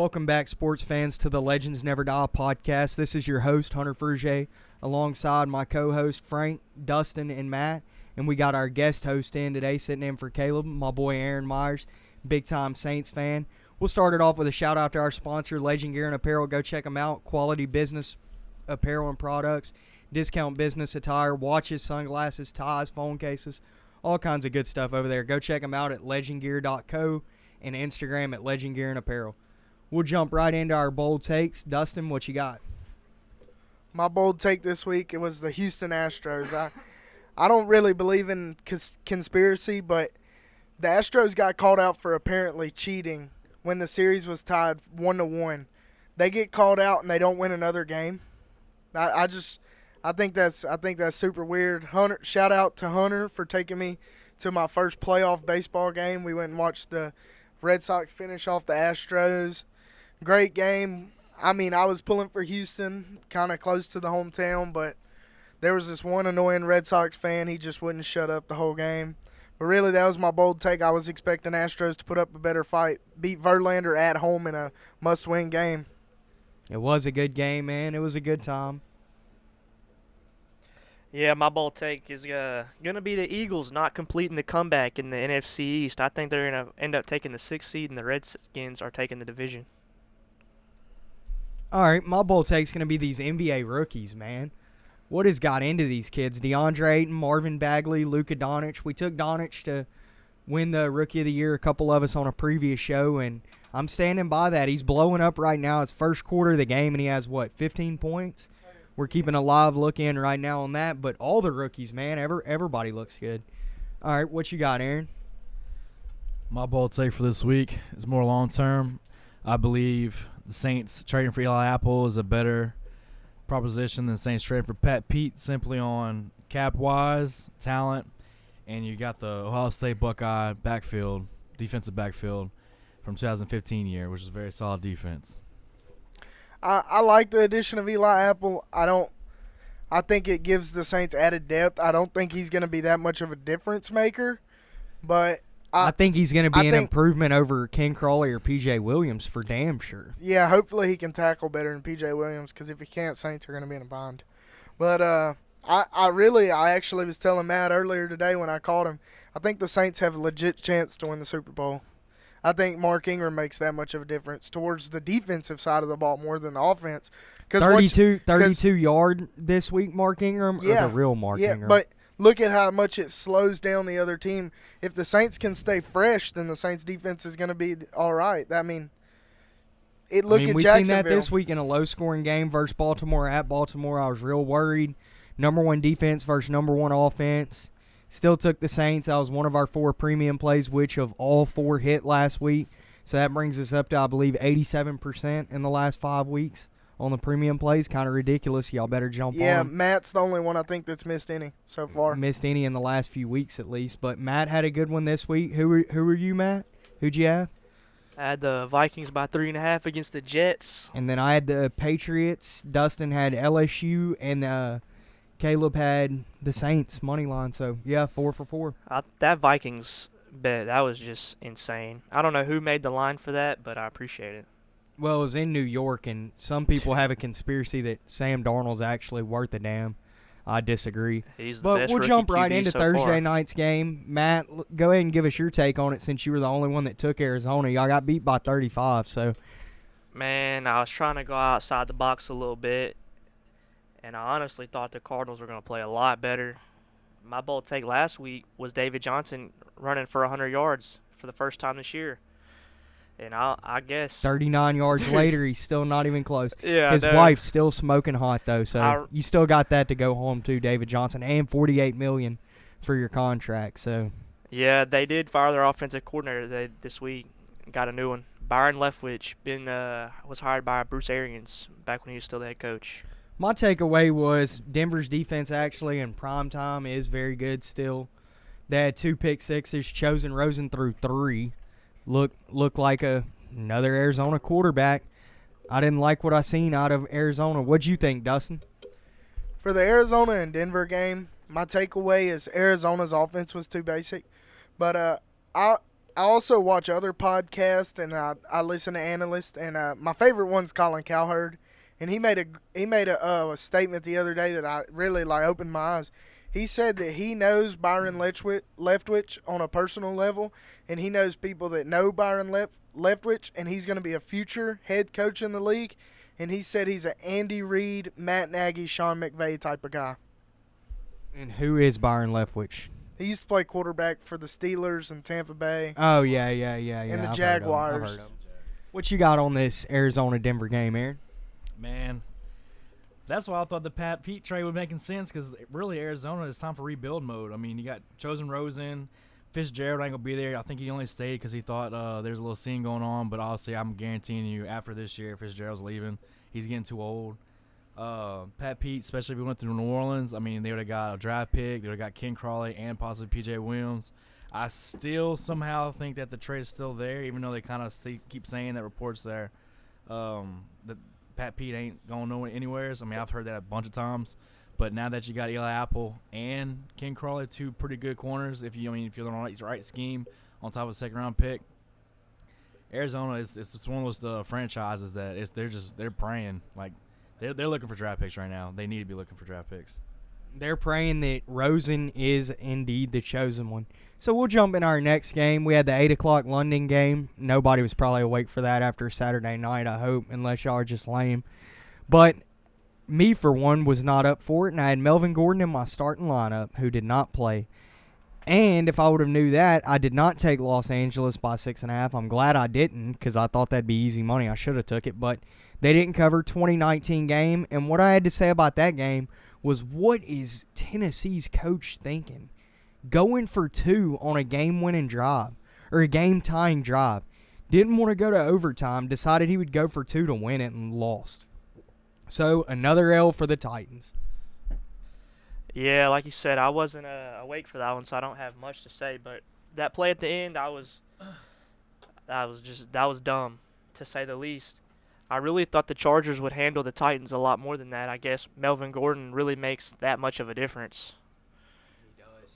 Welcome back, sports fans, to the Legends Never Die podcast. This is your host, Hunter Frugé, alongside my co-host, Frank, Dustin, and Matt. And we got our guest host in today, sitting in for Caleb, my boy Aaron Myers, big-time Saints fan. We'll start it off with a shout-out to our sponsor, Legend Gear and Apparel. Go check them out. Quality business apparel and products, discount business attire, watches, sunglasses, ties, phone cases, all kinds of good stuff over there. Go check them out at legendgear.co and Instagram at Legend Gear and Apparel. We'll jump right into our bold takes. Dustin, what you got? My bold take this week, it was the Houston Astros. I don't really believe in conspiracy, but the Astros got called out for apparently cheating when the series was tied 1-1. They get called out and they don't win another game. I think that's super weird. Hunter, shout out to Hunter for taking me to my first playoff baseball game. We went and watched the Red Sox finish off the Astros. Great game. I mean, I was pulling for Houston, kind of close to the hometown, but there was this one annoying Red Sox fan. He just wouldn't shut up the whole game. But really, that was my bold take. I was expecting Astros to put up a better fight, beat Verlander at home in a must-win game. It was a good game, man. It was a good time. Yeah, my bold take is going to be the Eagles not completing the comeback in the NFC East. I think they're going to end up taking the 6th seed, and the Redskins are taking the division. All right, my bold take is going to be these NBA rookies, man. What has got into these kids? DeAndre Ayton, Marvin Bagley, Luka Doncic. We took Doncic to win the Rookie of the Year, a couple of us on a previous show, and I'm standing by that. He's blowing up right now. It's first quarter of the game, and he has, 15 points? We're keeping a live look in right now on that, but all the rookies, man, everybody looks good. All right, what you got, Aaron? My bold take for this week is more long-term. I believe the Saints trading for Eli Apple is a better proposition than Saints trading for Pat Pete, simply on cap-wise, talent, and you got the Ohio State Buckeye backfield, defensive backfield from 2015 year, which is a very solid defense. I like the addition of Eli Apple. I think it gives the Saints added depth. I don't think he's going to be that much of a difference maker, but I think he's going to be an improvement over Ken Crawley or P.J. Williams for damn sure. Yeah, hopefully he can tackle better than P.J. Williams, because if he can't, Saints are going to be in a bind. But I actually was telling Matt earlier today when I called him, I think the Saints have a legit chance to win the Super Bowl. I think Mark Ingram makes that much of a difference towards the defensive side of the ball more than the offense. 32 yard this week, Mark Ingram, or the real Mark Ingram? Yeah, but look at how much it slows down the other team. If the Saints can stay fresh, then the Saints defense is going to be all right. I mean, at Jacksonville. We've seen that this week in a low-scoring game versus Baltimore. At Baltimore, I was real worried. Number one defense versus number one offense. Still took the Saints. That was one of our 4 premium plays, which of all 4 hit last week. So that brings us up to, I believe, 87% in the last 5 weeks on the premium plays. Kind of ridiculous. Y'all better jump on. Yeah, Matt's the only one I think that's missed any so far. Missed any in the last few weeks at least. But Matt had a good one this week. Who were you, Matt? Who'd you have? I had the Vikings by 3.5 against the Jets. And then I had the Patriots. Dustin had LSU, and Caleb had the Saints money line. So, yeah, 4 for 4. That Vikings bet, that was just insane. I don't know who made the line for that, but I appreciate it. Well, it was in New York, and some people have a conspiracy that Sam Darnold's actually worth a damn. I disagree. He's the but best we'll rookie jump right QB into so Thursday far. night's game. Matt, go ahead and give us your take on it since you were the only one that took Arizona. Y'all got beat by 35, so. Man, I was trying to go outside the box a little bit, and I honestly thought the Cardinals were going to play a lot better. My bold take last week was David Johnson running for 100 yards for the first time this year. And I guess 39 yards later, he's still not even close. Yeah, his wife's still smoking hot though, so you still got that to go home to, David Johnson, and $48 million for your contract. So yeah, they did fire their offensive coordinator this week. Got a new one. Byron Leftwich was hired by Bruce Arians back when he was still the head coach. My takeaway was Denver's defense actually in prime time is very good still. They had 2 pick sixes. Chosen Rosen threw 3. Looked like another Arizona quarterback. I didn't like what I seen out of Arizona. What'd you think, Dustin? For the Arizona and Denver game, my takeaway is Arizona's offense was too basic. But I also watch other podcasts, and I listen to analysts. And my favorite one's Colin Cowherd, and he made a statement the other day that I really opened my eyes. He said that he knows Byron Leftwich on a personal level, and he knows people that know Byron Leftwich, and he's going to be a future head coach in the league. And he said he's an Andy Reid, Matt Nagy, Sean McVay type of guy. And who is Byron Leftwich? He used to play quarterback for the Steelers and Tampa Bay. Oh, yeah. And the I've Jaguars. heard of him. What you got on this Arizona-Denver game, Aaron? Man, that's why I thought the Pat Pete trade was making sense, because really Arizona is time for rebuild mode. I mean, you got Chosen Rosen. Fitzgerald ain't going to be there. I think he only stayed because he thought there's a little scene going on. But obviously, I'm guaranteeing you after this year, Fitzgerald's leaving. He's getting too old. Pat Pete, especially if we went to New Orleans, I mean, they would have got a draft pick. They would have got Ken Crawley and possibly P.J. Williams. I still somehow think that the trade is still there, even though they kind of keep saying that reports there that Pat Pete ain't going anywhere. I mean, I've heard that a bunch of times. But now that you got Eli Apple and Ken Crawley, two pretty good corners, if you're on the right scheme on top of a second-round pick, Arizona is just one of those franchises that they're praying. Like, they're looking for draft picks right now. They need to be looking for draft picks. They're praying that Rosen is indeed the chosen one. So we'll jump in our next game. We had the 8 o'clock London game. Nobody was probably awake for that after Saturday night, I hope, unless y'all are just lame. But me, for one, was not up for it, and I had Melvin Gordon in my starting lineup, who did not play. And if I would have knew that, I did not take Los Angeles by 6.5. I'm glad I didn't, because I thought that'd be easy money. I should have took it, but they didn't cover 2019 game. And what I had to say about that game was, what is Tennessee's coach thinking? Going for 2 on a game-winning drive, or a game-tying drive. Didn't want to go to overtime, decided he would go for 2 to win it, and lost. So, another L for the Titans. Yeah, like you said, I wasn't awake for that one, so I don't have much to say. But that play at the end, that was dumb, to say the least. I really thought the Chargers would handle the Titans a lot more than that. I guess Melvin Gordon really makes that much of a difference. He does.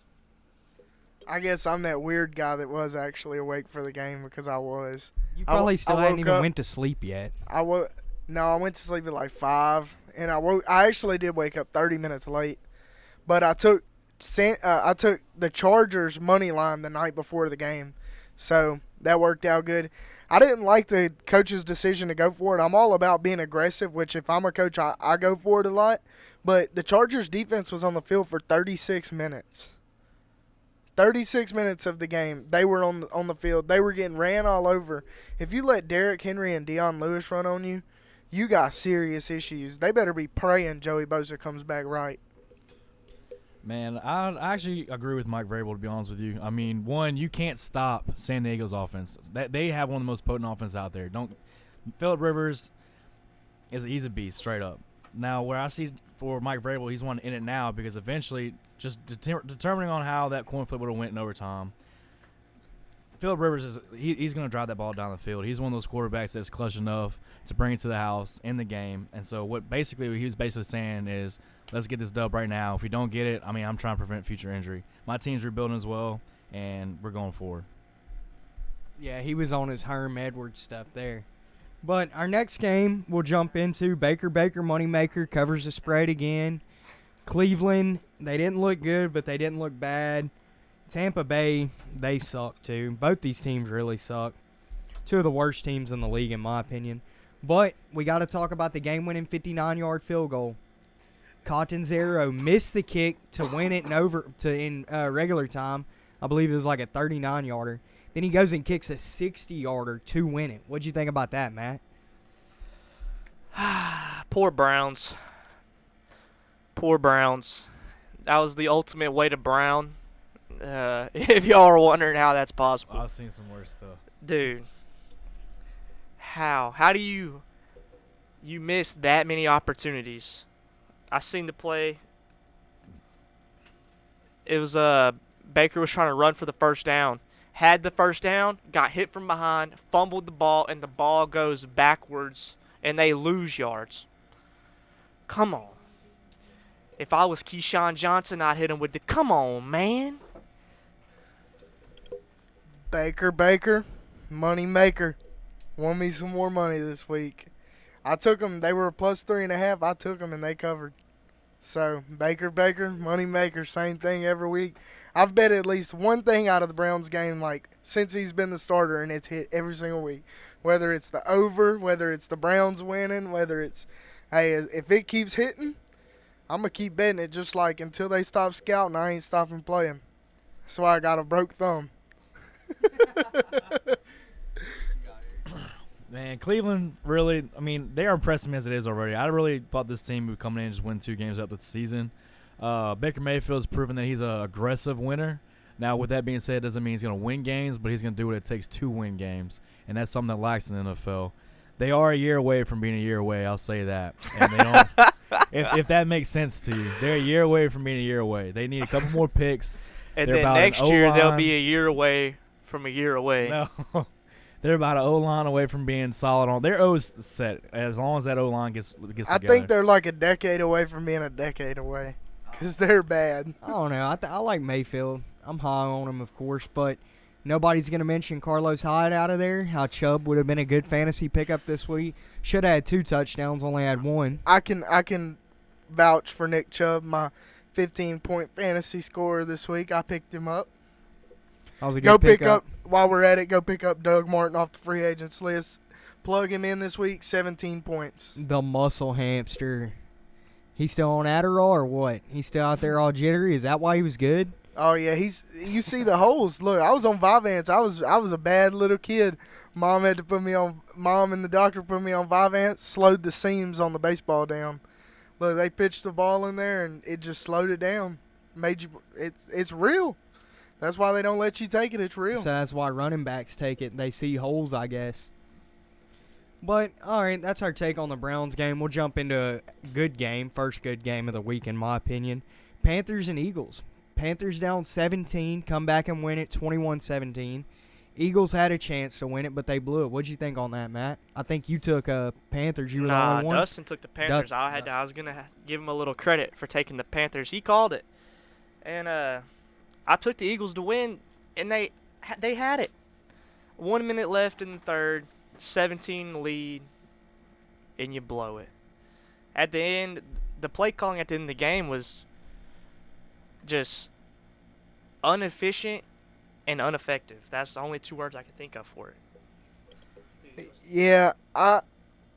I guess I'm that weird guy that was actually awake for the game, because I was. You probably still I hadn't woke even up- went to sleep yet. No, I went to sleep at like 5, and I actually did wake up 30 minutes late. But I took the Chargers money line the night before the game, so that worked out good. I didn't like the coach's decision to go for it. I'm all about being aggressive, which if I'm a coach, I go for it a lot. But the Chargers defense was on the field for 36 minutes. 36 minutes of the game, they were on the field. They were getting ran all over. If you let Derrick Henry and Deion Lewis run on you, you got serious issues. They better be praying Joey Bosa comes back right. Man, I actually agree with Mike Vrabel, to be honest with you. I mean, one, you can't stop San Diego's offense. They have one of the most potent offense out there. Phillip Rivers he's a beast, straight up. Now, where I see for Mike Vrabel, he's wanting in it now, because eventually, just determining on how that coin flip would have went in overtime, Phillip Rivers he's going to drive that ball down the field. He's one of those quarterbacks that's clutch enough to bring it to the house in the game. And so what he was basically saying is, let's get this dub right now. If we don't get it, I mean, I'm trying to prevent future injury. My team's rebuilding as well, and we're going forward. Yeah, he was on his Herm Edwards stuff there. But our next game we'll jump into, Baker Moneymaker covers the spread again. Cleveland, they didn't look good, but they didn't look bad. Tampa Bay, they suck too. Both these teams really suck. Two of the worst teams in the league, in my opinion. But we got to talk about the game-winning 59-yard field goal. Catanzaro missed the kick to win it in regular time. I believe it was like a 39-yarder. Then he goes and kicks a 60-yarder to win it. What'd you think about that, Matt? Poor Browns. That was the ultimate way to Brown. If y'all are wondering how that's possible. I've seen some worse stuff. Dude. How do you miss that many opportunities? I seen the play. It was Baker was trying to run for the first down. Had the first down, got hit from behind, fumbled the ball, and the ball goes backwards, and they lose yards. Come on. If I was Keyshawn Johnson, I'd hit him with the come on, man. Baker, money maker. Won me some more money this week. I took them. They were a plus 3.5. I took them and they covered. So Baker, money maker, same thing every week. I've bet at least one thing out of the Browns game since he's been the starter, and it's hit every single week. Whether it's the over, whether it's the Browns winning, whether it's, hey, if it keeps hitting, I'm going to keep betting it just until they stop scouting, I ain't stopping playing. That's why I got a broke thumb. Man, Cleveland really, they are impressing me as it is already. I really thought this team would come in and just win 2 games out the season. Baker Mayfield's proven that he's an aggressive winner. Now, with that being said, it doesn't mean he's going to win games, but he's going to do what it takes to win games, and that's something that lacks in the NFL. They are a year away from being a year away, I'll say that. And they don't, if that makes sense to you, they're a year away from being a year away. They need a couple more picks. And then next year they'll be a year away from a year away. No. They're about an O-line away from being solid on. Their O's set as long as that O-line gets together. I think they're like a decade away from being a decade away because they're bad. I don't know. I like Mayfield. I'm high on him, of course, but nobody's going to mention Carlos Hyde out of there. How Chubb would have been a good fantasy pickup this week. Should have had 2 touchdowns, only had 1. I can vouch for Nick Chubb, my 15-point fantasy scorer this week. I picked him up. That was a good pickup. While we're at it, go pick up Doug Martin off the free agents list. Plug him in this week, 17 points. The muscle hamster. He's still on Adderall or what? He's still out there all jittery? Is that why he was good? Oh yeah, you see the holes. Look, I was on Vyvanse. I was a bad little kid. Mom and the doctor put me on Vyvanse, slowed the seams on the baseball down. Look, they pitched the ball in there and it just slowed it down. It's real. That's why they don't let you take it. It's real. So that's why running backs take it. They see holes, I guess. But, all right, that's our take on the Browns game. We'll jump into a good game, first good game of the week, in my opinion. Panthers and Eagles. Panthers down 17, come back and win it 21-17. Eagles had a chance to win it, but they blew it. What'd you think on that, Matt? I think you took Panthers. You were the only one. Dustin took the Panthers. I was going to give him a little credit for taking the Panthers. He called it. And I took the Eagles to win, and they had it. 1 minute left in the third, 17 lead, and you blow it. At the end, the play calling at the end of the game was just inefficient and ineffective. That's the only 2 words I can think of for it. Yeah,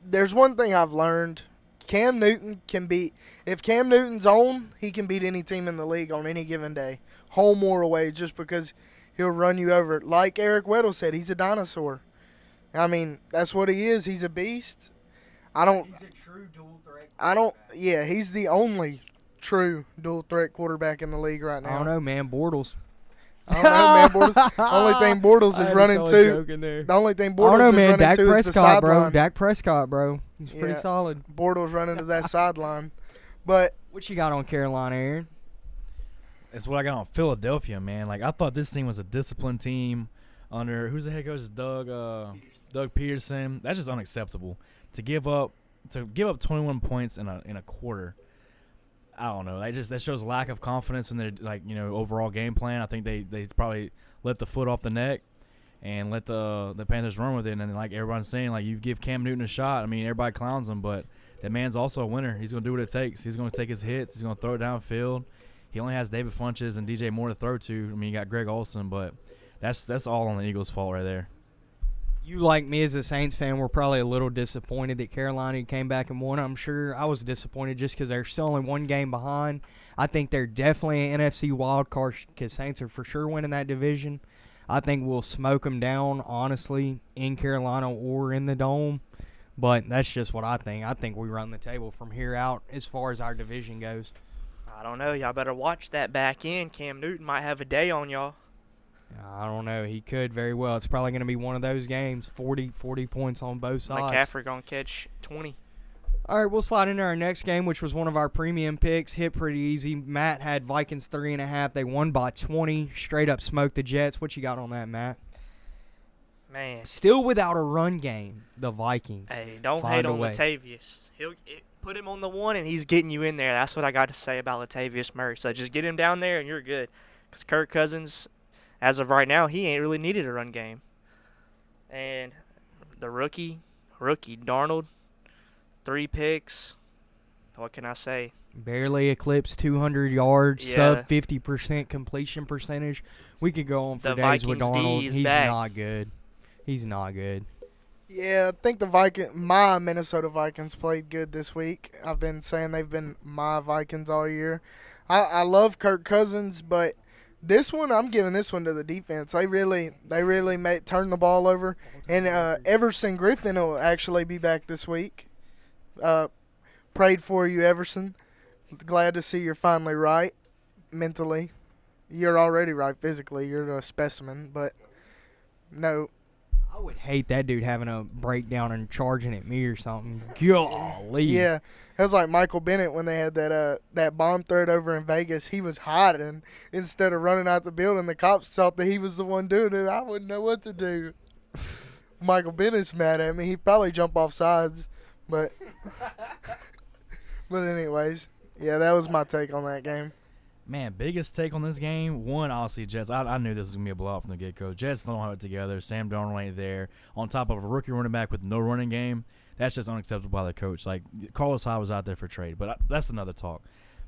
there's one thing I've learned. Cam Newton if Cam Newton's on, he can beat any team in the league on any given day. Home or away, just because he'll run you over. Like Eric Weddle said, he's a dinosaur. That's what he is. He's a beast. He's a true dual threat. Yeah, he's the only true dual threat quarterback in the league right now. I don't know, man. Bortles. I don't know, man. Bortles. The only thing Bortles is running to. The only thing Bortles is running Dak to Prescott, is the sideline. Dak Prescott, bro. He's pretty solid. Bortles running to that sideline. But what you got on Carolina, Aaron? It's what I got on Philadelphia, man. I thought this team was a disciplined team under who's the head coach? Doug Peterson. That's just unacceptable to give up 21 points in a quarter. I don't know. That shows a lack of confidence in their overall game plan. I think they probably let the foot off the neck and let the Panthers run with it. And like everyone's saying, you give Cam Newton a shot. Everybody clowns him, but that man's also a winner. He's going to do what it takes. He's going to take his hits. He's going to throw it downfield. He only has David Funches and DJ Moore to throw to. You got Greg Olsen, but that's all on the Eagles' fault right there. You, like me as a Saints fan, were probably a little disappointed that Carolina came back and won. I'm sure I was disappointed just because they're still only 1 game behind. I think they're definitely an NFC wild card because Saints are for sure winning that division. I think we'll smoke them down, honestly, in Carolina or in the Dome. But that's just what I think. I think we run the table from here out as far as our division goes. I don't know. Y'all better watch that back end. Cam Newton might have a day on y'all. I don't know. He could very well. It's probably going to be one of those games, 40 points on both sides. McCaffrey going to catch 20. All right, we'll slide into our next game, which was one of our premium picks. Hit pretty easy. Matt had Vikings 3.5. They won by 20. Straight up smoked the Jets. What you got on that, Matt? Man. Still without a run game, the Vikings. Hey, don't hate on Latavius. Put him on the 1, and he's getting you in there. That's what I got to say about Latavius Murray. So just get him down there, and you're good. Because Kirk Cousins, as of right now, he ain't really needed a run game. And the rookie Darnold, 3 picks. What can I say? Barely eclipsed 200 yards, Yeah. sub 50% completion percentage. We could go on for The days with Vikings D Darnold. is He's back. not good. He's not good. Yeah, I think my Minnesota Vikings played good this week. I've been saying they've been my Vikings all year. I love Kirk Cousins, but this one, I'm giving this one to the defense. They really turned the ball over. And Everson Griffin will actually be back this week. Prayed for you, Everson. Glad to see you're finally right mentally. You're already right physically. You're a specimen, but no. I would hate that dude having a breakdown and charging at me or something. Golly. Yeah, it was like Michael Bennett when they had that bomb threat over in Vegas. He was hiding instead of running out the building. The cops thought that he was the one doing it. I wouldn't know what to do. Michael Bennett's mad at me. He'd probably jump off sides, but anyways, yeah, that was my take on that game. Man, biggest take on this game, one, obviously, Jets. I knew this was going to be a blowout from the get-go. Jets don't have it together. Sam Darnold ain't there. On top of a rookie running back with no running game, that's just unacceptable by the coach. Like, Carlos Hyde was out there for trade, but that's another talk.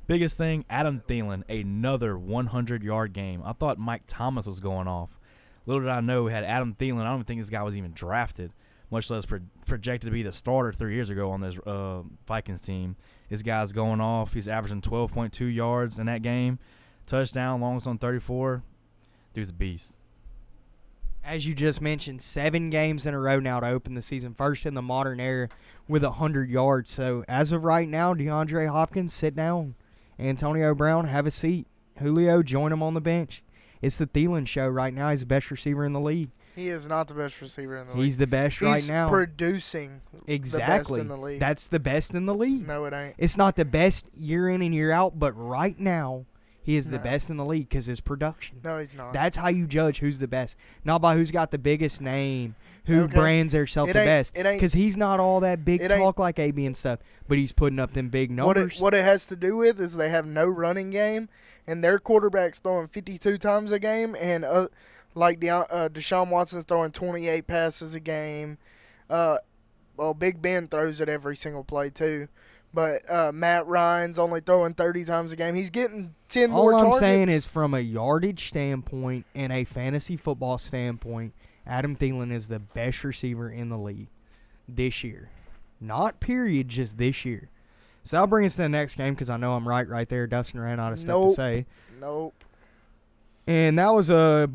Biggest thing, Adam Thielen, another 100-yard game. I thought Mike Thomas was going off. Little did I know we had Adam Thielen. I don't even think this guy was even drafted, much less projected to be the starter 3 years ago on this Vikings team. This guy's going off. He's averaging 12.2 yards in that game. Touchdown, longest on 34. Dude's a beast. As you just mentioned, 7 games in a row now to open the season. First in the modern era with 100 yards. So, as of right now, DeAndre Hopkins, sit down. Antonio Brown, have a seat. Julio, join him on the bench. It's the Thielen show right now. He's the best receiver in the league. He is not the best receiver in the league. He's the best right now. He's producing Exactly. the best in the league. That's the best in the league. No, it ain't. It's not the best year in and year out, but right now, he is the best in the league because his production. No, he's not. That's how you judge who's the best. Not by who's got the biggest name, who brands themselves the best. Because he's not all that big talk like AB and stuff, but he's putting up them big numbers. What it has to do with is they have no running game, and their quarterback's throwing 52 times a game, and Deshaun Watson's throwing 28 passes a game. Big Ben throws it every single play too. But Matt Ryan's only throwing 30 times a game. He's getting 10 more targets. All I'm saying is from a yardage standpoint and a fantasy football standpoint, Adam Thielen is the best receiver in the league this year. Not period, just this year. So that'll bring us to the next game because I know I'm right there. Dustin ran out of stuff to say. Nope. And that was a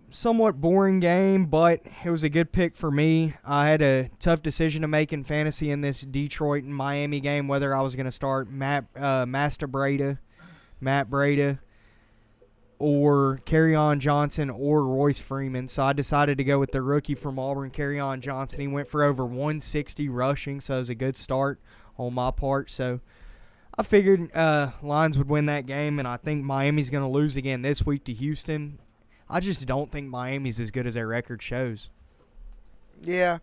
somewhat boring game, but it was a good pick for me. I had a tough decision to make in fantasy in this Detroit and Miami game, whether I was going to start Matt Breida, or Kerryon Johnson or Royce Freeman. So I decided to go with the rookie from Auburn, Kerryon Johnson. He went for over 160 rushing, so it was a good start on my part. So I figured Lions would win that game, and I think Miami's going to lose again this week to Houston. I just don't think Miami's as good as their record shows. Yeah.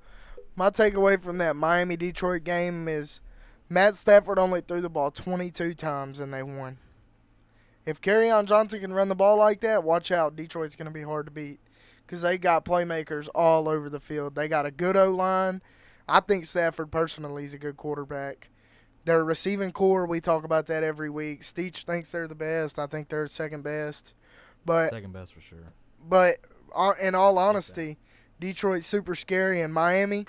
My takeaway from that Miami-Detroit game is Matt Stafford only threw the ball 22 times and they won. If Kerryon Johnson can run the ball like that, watch out. Detroit's going to be hard to beat because they got playmakers all over the field. They got a good O-line. I think Stafford personally is a good quarterback. Their receiving core, we talk about that every week. Steech thinks they're the best. I think they're second best. But second best for sure. But in all honesty, Detroit's super scary, and Miami,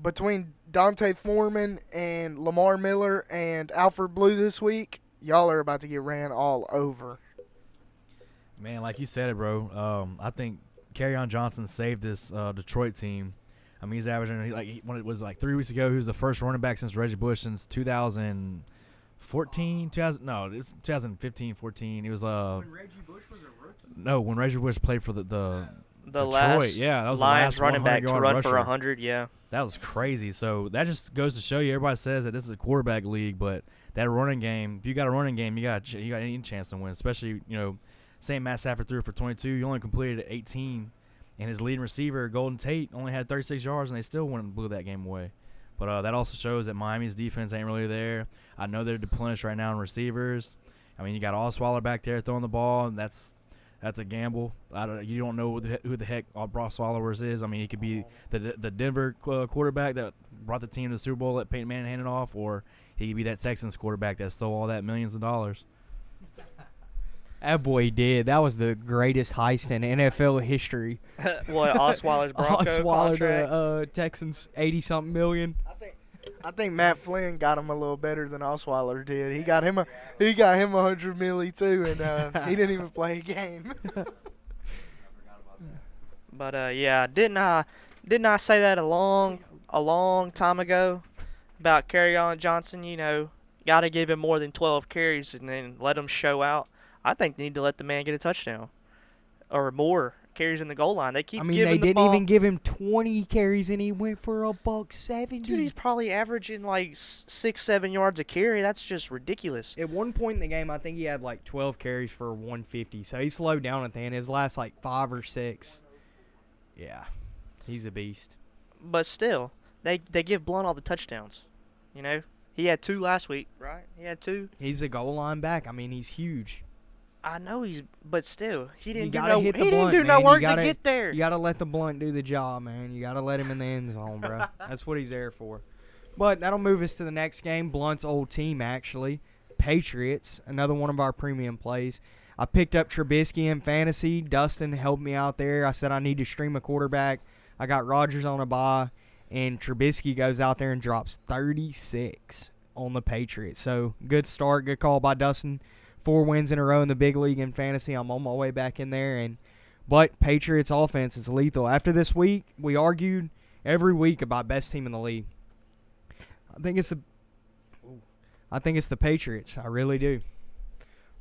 between Dante Foreman and Lamar Miller and Alfred Blue this week, y'all are about to get ran all over. Man, like you said it, bro. I think Kerryon Johnson saved this Detroit team. I mean, he's averaging when it was 3 weeks ago. He was the first running back since Reggie Bush since 2014. 2015, 14. He was when Reggie Bush was a rookie. No, when Reggie Bush played for the Detroit. Last Yeah, that was Lions the last running back to run rusher. for 100. Yeah, that was crazy. So that just goes to show you. Everybody says that this is a quarterback league, but that running game. If you got a running game, you got any chance to win. Especially saying Matt Stafford threw for 22, you only completed 18. And his leading receiver, Golden Tate, only had 36 yards, and they still went and blew that game away. But that also shows that Miami's defense ain't really there. I know they're depleted right now in receivers. I mean, you got Osweiler back there throwing the ball, and that's That's a gamble. You don't know who the heck Brock Swallowers is. I mean, he could be the Denver quarterback that brought the team to the Super Bowl that Peyton Manning handed off, or he could be that Texans quarterback that stole all that millions of dollars. That boy did. That was the greatest heist in NFL history. What, Osweiler's Bronco Osweiler contract? to Texans 80-something million. I think Matt Flynn got him a little better than Osweiler did. He got him $100 million too, and he didn't even play a game. But yeah, didn't I say that a long time ago about Kerryon Johnson? You know, got to give him more than 12 carries and then let him show out. I think they need to let the man get a touchdown or more carries in the goal line. They keep giving they the didn't ball. even give him 20 carries, and he went for $170. Dude, he's probably averaging like 6-7 yards a carry. That's just ridiculous. At one point in the game, I think he had like 12 carries for 150. So he slowed down at the end. His last like 5 or 6. Yeah, he's a beast. But still, they give Blunt all the touchdowns. You know, he had 2 last week, right? He had 2. He's a goal line back. I mean, he's huge. I know but still, he didn't do gotta no. He hit the didn't blunt, do no man. You work gotta- to get there. You got to let the blunt do the job, man. You got to let him in the end zone, bro. That's what he's there for. But that'll move us to the next game. Blunt's old team, actually. Patriots, another one of our premium plays. I picked up Trubisky in fantasy. Dustin helped me out there. I said I need to stream a quarterback. I got Rodgers on a bye, and Trubisky goes out there and drops 36 on the Patriots. So good start, good call by Dustin. 4 wins in a row in the big league in fantasy. I'm on my way back in there. But Patriots offense is lethal. After this week, we argued every week about best team in the league. I think it's the Patriots. I really do.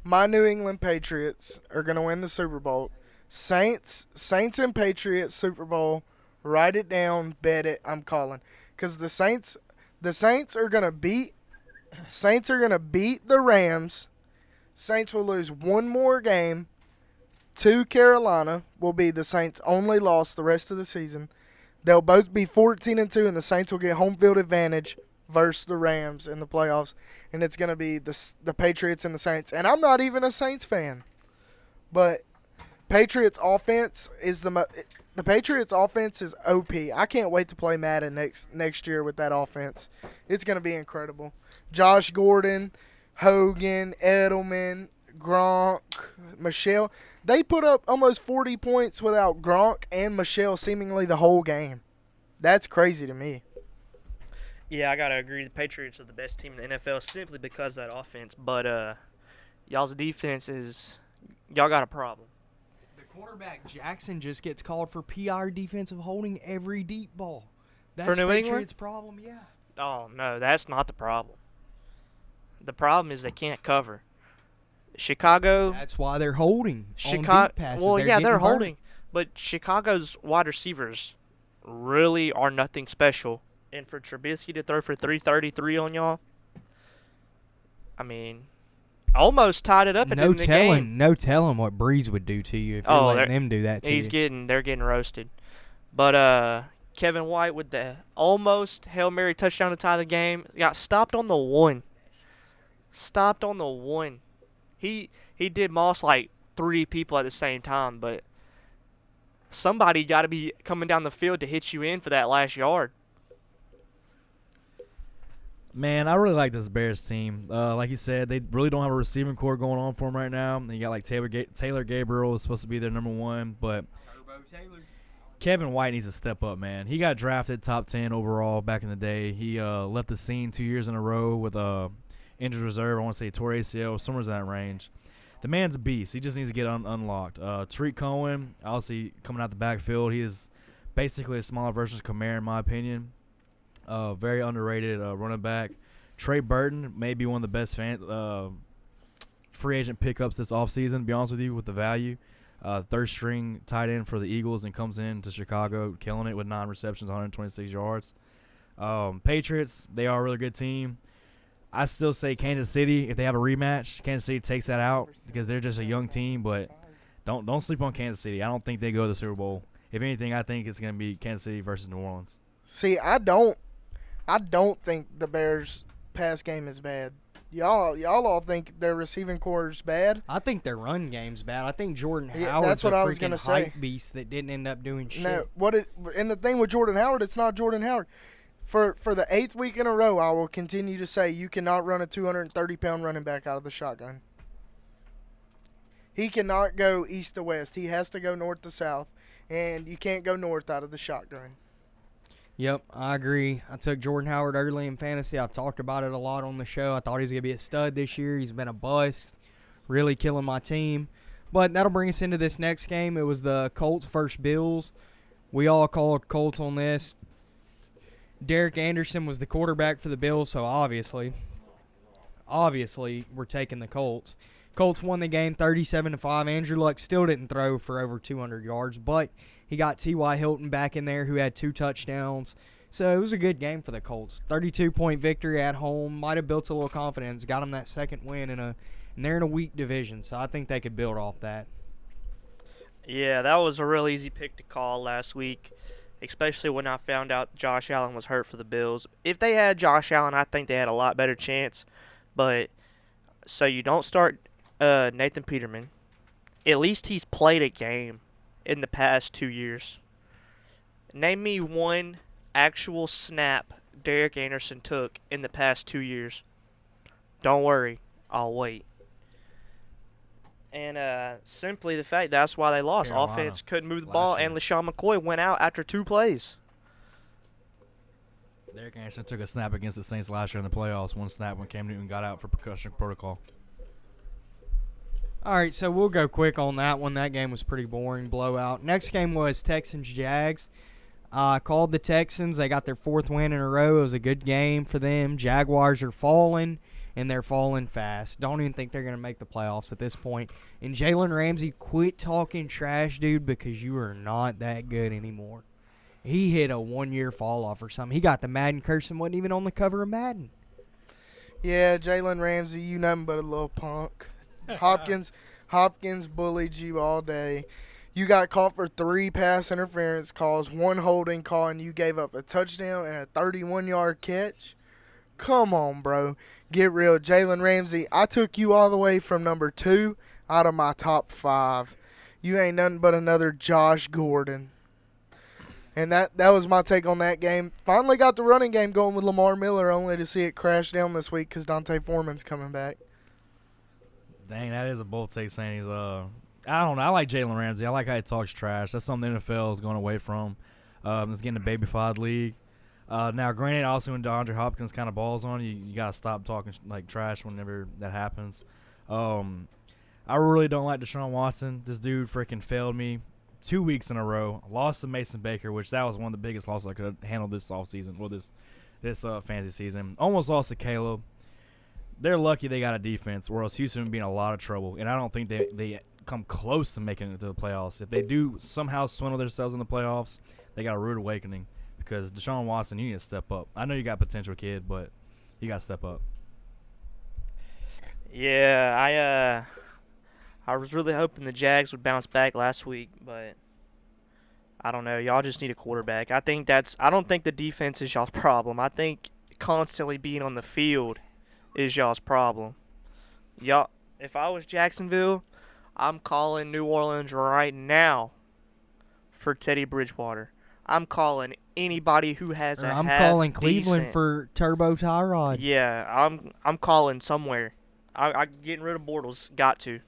My New England Patriots are going to win the Super Bowl. Saints and Patriots Super Bowl. Write it down, bet it. I'm calling. Cuz the Saints are going to beat the Rams. Saints will lose one more game to Carolina. Will be the Saints' only loss the rest of the season. They'll both be 14-2, and the Saints will get home field advantage versus the Rams in the playoffs. And it's going to be the Patriots and the Saints. And I'm not even a Saints fan, but Patriots offense is the Patriots offense is OP. I can't wait to play Madden next year with that offense. It's going to be incredible. Josh Gordon, Hogan, Edelman, Gronk, Michelle. They put up almost 40 points without Gronk and Michelle seemingly the whole game. That's crazy to me. Yeah, I gotta agree. The Patriots are the best team in the NFL simply because of that offense. But y'all's defense y'all got a problem. The quarterback Jackson just gets called for PR defensive holding every deep ball. That's For New England? Patriots' problem, yeah. Oh no, that's not the problem. The problem is they can't cover. Chicago. That's why they're holding on Chicago. deep passes. Well, yeah, getting they're burnt. holding, but Chicago's wide receivers really are nothing special. And for Trubisky to throw for 333 on y'all, I mean, almost tied it up at the end of the game. No telling what Breeze would do to you if you're letting them do that to you. They're getting roasted. But Kevin White with the almost Hail Mary touchdown to tie the game got stopped on the 1. Stopped on the 1. He did moss like 3 people at the same time, but somebody got to be coming down the field to hit you in for that last yard. Man, I really like this Bears team. Like you said, they really don't have a receiving core going on for them right now. You got like Taylor Gabriel is supposed to be their number 1, but Kevin White needs to step up, man. He got drafted top 10 overall back in the day. He left the scene 2 years in a row with injured reserve. I want to say tore ACL, somewhere in that range. The man's a beast. He just needs to get unlocked. Tariq Cohen, obviously coming out the backfield, he is basically a smaller version of Kamara, in my opinion. Very underrated running back. Trey Burton may be one of the best free agent pickups this offseason, to be honest with you, with the value. Third string tight end for the Eagles and comes in to Chicago, killing it with 9 receptions, 126 yards. Patriots, they are a really good team. I still say Kansas City, if they have a rematch, Kansas City takes that out because they're just a young team, but don't sleep on Kansas City. I don't think they go to the Super Bowl. If anything, I think it's going to be Kansas City versus New Orleans. See, I don't think the Bears' pass game is bad. Y'all all think their receiving core is bad. I think their run game's bad. I think Jordan Yeah, Howard's that's what a I was freaking gonna say. hype beast that didn't end up doing shit. No, and the thing with Jordan Howard, it's not Jordan Howard. For the 8th week in a row, I will continue to say you cannot run a 230-pound running back out of the shotgun. He cannot go east to west. He has to go north to south, and you can't go north out of the shotgun. Yep, I agree. I took Jordan Howard early in fantasy. I've talked about it a lot on the show. I thought he was going to be a stud this year. He's been a bust, really killing my team. But that'll bring us into this next game. It was the Colts versus Bills. We all called Colts on this. Derek Anderson was the quarterback for the Bills, so obviously we're taking the Colts. Colts won the game 37-5. Andrew Luck still didn't throw for over 200 yards, but he got T.Y. Hilton back in there who had 2 touchdowns. So it was a good game for the Colts. 32-point victory at home. Might have built a little confidence. Got them that second win, and they're in a weak division, so I think they could build off that. Yeah, that was a real easy pick to call last week, especially when I found out Josh Allen was hurt for the Bills. If they had Josh Allen, I think they had a lot better chance. But so you don't start Nathan Peterman. At least he's played a game in the past 2 years. Name me one actual snap Derek Anderson took in the past 2 years. Don't worry, I'll wait. And simply the fact that's why they lost. Carolina Offense couldn't move the ball, year. and LaShawn McCoy went out after 2 plays. Derek Anderson took a snap against the Saints last year in the playoffs. One snap when Cam Newton got out for concussion protocol. All right, so we'll go quick on that one. That game was pretty boring, blowout. Next game was Texans-Jags. Called the Texans. They got their 4th win in a row. It was a good game for them. Jaguars are falling, and they're falling fast. Don't even think they're going to make the playoffs at this point. And Jalen Ramsey, quit talking trash, dude, because you are not that good anymore. He hit a 1-year fall off or something. He got the Madden curse and wasn't even on the cover of Madden. Yeah, Jalen Ramsey, you nothing but a little punk. Hopkins bullied you all day. You got caught for 3 pass interference calls, 1 holding call, and you gave up a touchdown and a 31-yard catch. Come on, bro. Get real. Jalen Ramsey, I took you all the way from number 2 out of my top 5. You ain't nothing but another Josh Gordon. And that was my take on that game. Finally got the running game going with Lamar Miller, only to see it crash down this week because Dante Foreman's coming back. Dang, that is a bold take saying he's I don't know. I like Jalen Ramsey. I like how he talks trash. That's something the NFL is going away from. It's getting a baby-fied league. Now, granted, also when DeAndre Hopkins kind of balls on you, you got to stop talking like trash whenever that happens. I really don't like Deshaun Watson. This dude freaking failed me 2 weeks in a row. Lost to Mason Baker, which that was one of the biggest losses I could have handled this offseason, well, this fantasy season. Almost lost to Caleb. They're lucky they got a defense, or else Houston would be in a lot of trouble. And I don't think they come close to making it to the playoffs. If they do somehow swindle themselves in the playoffs, they got a rude awakening. Because Deshaun Watson, you need to step up. I know you got potential, kid, but you got to step up. Yeah, I was really hoping the Jags would bounce back last week, but I don't know. Y'all just need a quarterback. I don't think the defense is y'all's problem. I think constantly being on the field is y'all's problem. Y'all, if I was Jacksonville, I'm calling New Orleans right now for Teddy Bridgewater. I'm calling anybody who has I'm calling Cleveland decent. for Turbo Tyrod. Yeah, I'm calling somewhere. I getting rid of Bortles. Got to.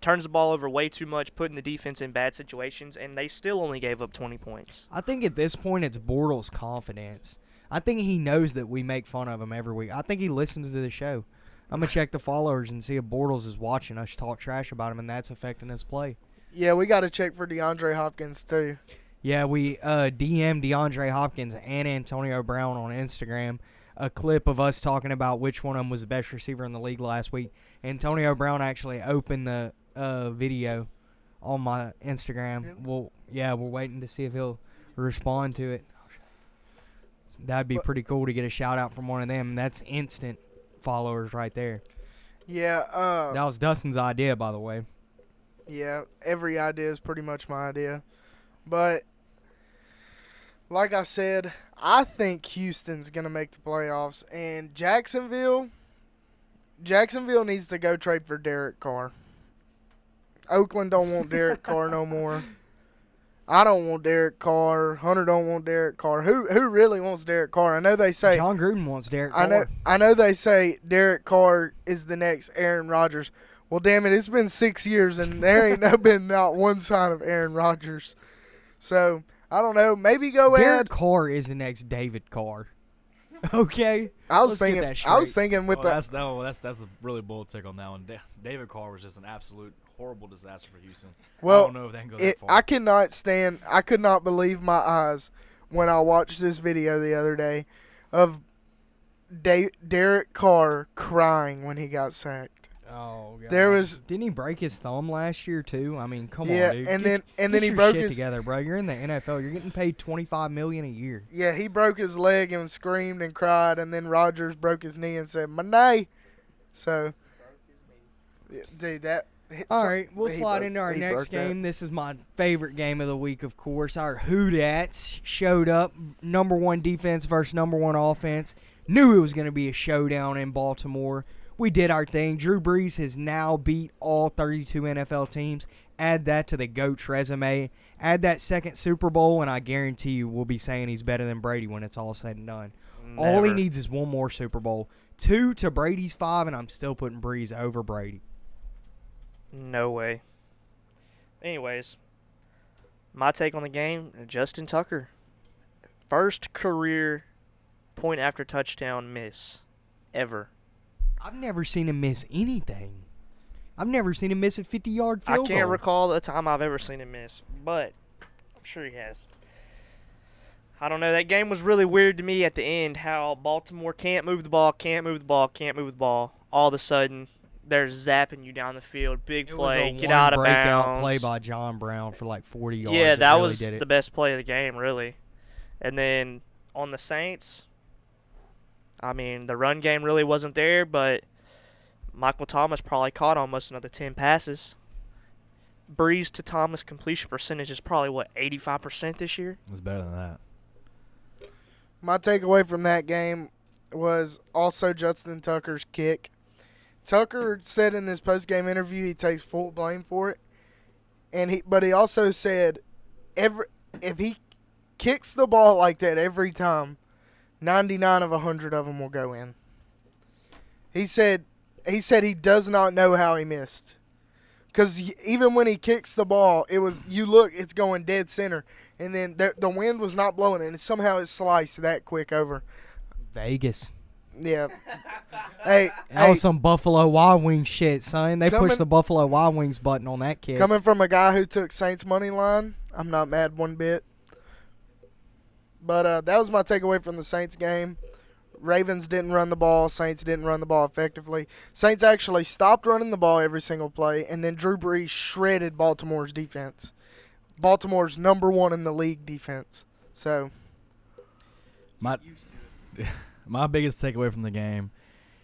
Turns the ball over way too much, putting the defense in bad situations, and they still only gave up 20 points. I think at this point it's Bortles' confidence. I think he knows that we make fun of him every week. I think he listens to the show. I'm going to check the followers and see if Bortles is watching us talk trash about him, and that's affecting his play. Yeah, we got to check for DeAndre Hopkins, too. Yeah, we DM'd DeAndre Hopkins and Antonio Brown on Instagram a clip of us talking about which one of them was the best receiver in the league last week. Antonio Brown actually opened the video on my Instagram. We're waiting to see if he'll respond to it. That'd be pretty cool to get a shout-out from one of them. That's instant followers right there. Yeah. That was Dustin's idea, by the way. Yeah, every idea is pretty much my idea. But, like I said, I think Houston's going to make the playoffs. And Jacksonville, Jacksonville needs to go trade for Derek Carr. Oakland don't want Derek Carr no more. I don't want Derek Carr. Hunter don't want Derek Carr. Who really wants Derek Carr? I know they say John Gruden wants Derek Carr. I know they say Derek Carr is the next Aaron Rodgers. Well, damn it, it's been 6 years and there ain't been not one sign of Aaron Rodgers. So I don't know. Maybe go Derek Carr is the next David Carr. Okay, I was Let's get thinking. that I was straight. thinking with that's a really bold take on that one. David Carr was just an absolute horrible disaster for Houston. Well, I don't know if they can go that far. I could not believe my eyes when I watched this video the other day of Derek Carr crying when he got sacked. Oh, God. Didn't he break his thumb last year too? I mean, come on, dude. and Get then he your broke shit his together, bro. You're in the NFL. You're getting paid $25 million a year. Yeah, he broke his leg and screamed and cried, and then Rodgers broke his knee and said, "My knee." So, dude, that. All right, we'll slide into our next game. This is my favorite game of the week, of course. Our Hoodats showed up, number one defense versus number one offense. Knew it was going to be a showdown in Baltimore. We did our thing. Drew Brees has now beat all 32 NFL teams. Add that to the GOAT's resume. Add that second Super Bowl, and I guarantee you we'll be saying he's better than Brady when it's all said and done. Never. All he needs is one more Super Bowl. 2 to Brady's 5, and I'm still putting Brees over Brady. No way. Anyways, my take on the game, Justin Tucker. First career point after touchdown miss ever. I've never seen him miss anything. I've never seen him miss a 50-yard field goal. I can't recall the time I've ever seen him miss, but I'm sure he has. I don't know. That game was really weird to me at the end, how Baltimore can't move the ball. All of a sudden, they're zapping you down the field. Big play. Get out of bounds. Play by John Brown for like 40 yards. Yeah, that really was did it. the best play of the game, really. And then on the Saints, I mean, the run game really wasn't there, but Michael Thomas probably caught almost another 10 passes. Breeze to Thomas completion percentage is probably, 85% this year? It was better than that. My takeaway from that game was also Justin Tucker's kick. Tucker said in this post-game interview he takes full blame for it, but he also said if he kicks the ball like that every time, 99 of 100 of them will go in. He said he does not know how he missed. Because even when he kicks the ball, it's going dead center. And then the wind was not blowing, and somehow it sliced that quick over. Vegas. Yeah. That was some Buffalo Wild Wings shit, son. They pushed the Buffalo Wild Wings button on that kid. Coming from a guy who took Saints money line, I'm not mad one bit. But that was my takeaway from the Saints game. Ravens didn't run the ball. Saints didn't run the ball effectively. Saints actually stopped running the ball every single play, and then Drew Brees shredded Baltimore's defense. Baltimore's number one in the league defense. So, my biggest takeaway from the game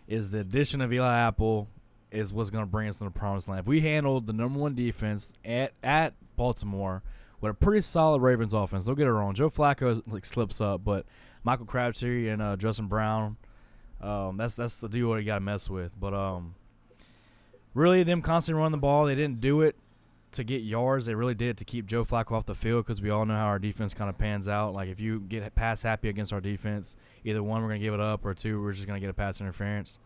is the addition of Eli Apple is what's going to bring us to the promised land. If we handled the number one defense at Baltimore with a pretty solid Ravens offense, don't get it wrong. Joe Flacco slips up, but Michael Crabtree and Justin Brown, that's the duo you got to mess with. But really, them constantly running the ball, they didn't do it to get yards. They really did it to keep Joe Flacco off the field, because we all know how our defense kind of pans out. Like, if you get pass happy against our defense, either one, we're going to give it up, or two, we're just going to get a pass interference.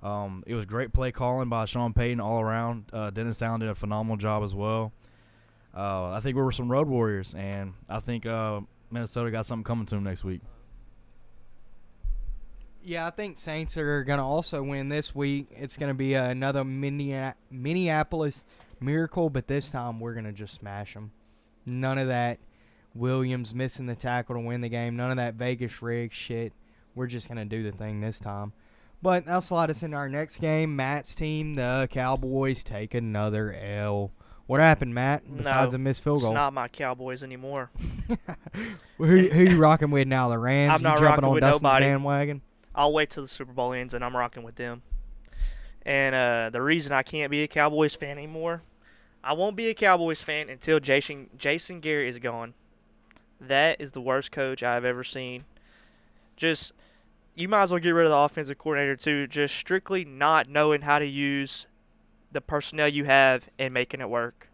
It was great play calling by Sean Payton all around. Dennis Allen did a phenomenal job as well. I think we were some road warriors, and I think Minnesota got something coming to them next week. Yeah, I think Saints are going to also win this week. It's going to be another Minneapolis miracle, but this time we're going to just smash them. None of that Williams missing the tackle to win the game. None of that Vegas rig shit. We're just going to do the thing this time. But that'll slide us into our next game. Matt's team, the Cowboys, take another L. What happened, Matt, besides a missed field goal? It's not my Cowboys anymore. Who you rocking with now, the Rams? I'm not you jumping rocking on with Dustin's nobody. bandwagon? I'll wait till the Super Bowl ends, and I'm rocking with them. And the reason I can't be a Cowboys fan anymore, I won't be a Cowboys fan until Jason Garrett is gone. That is the worst coach I've ever seen. Just you might as well get rid of the offensive coordinator too. Just strictly not knowing how to use the personnel you have and making it work.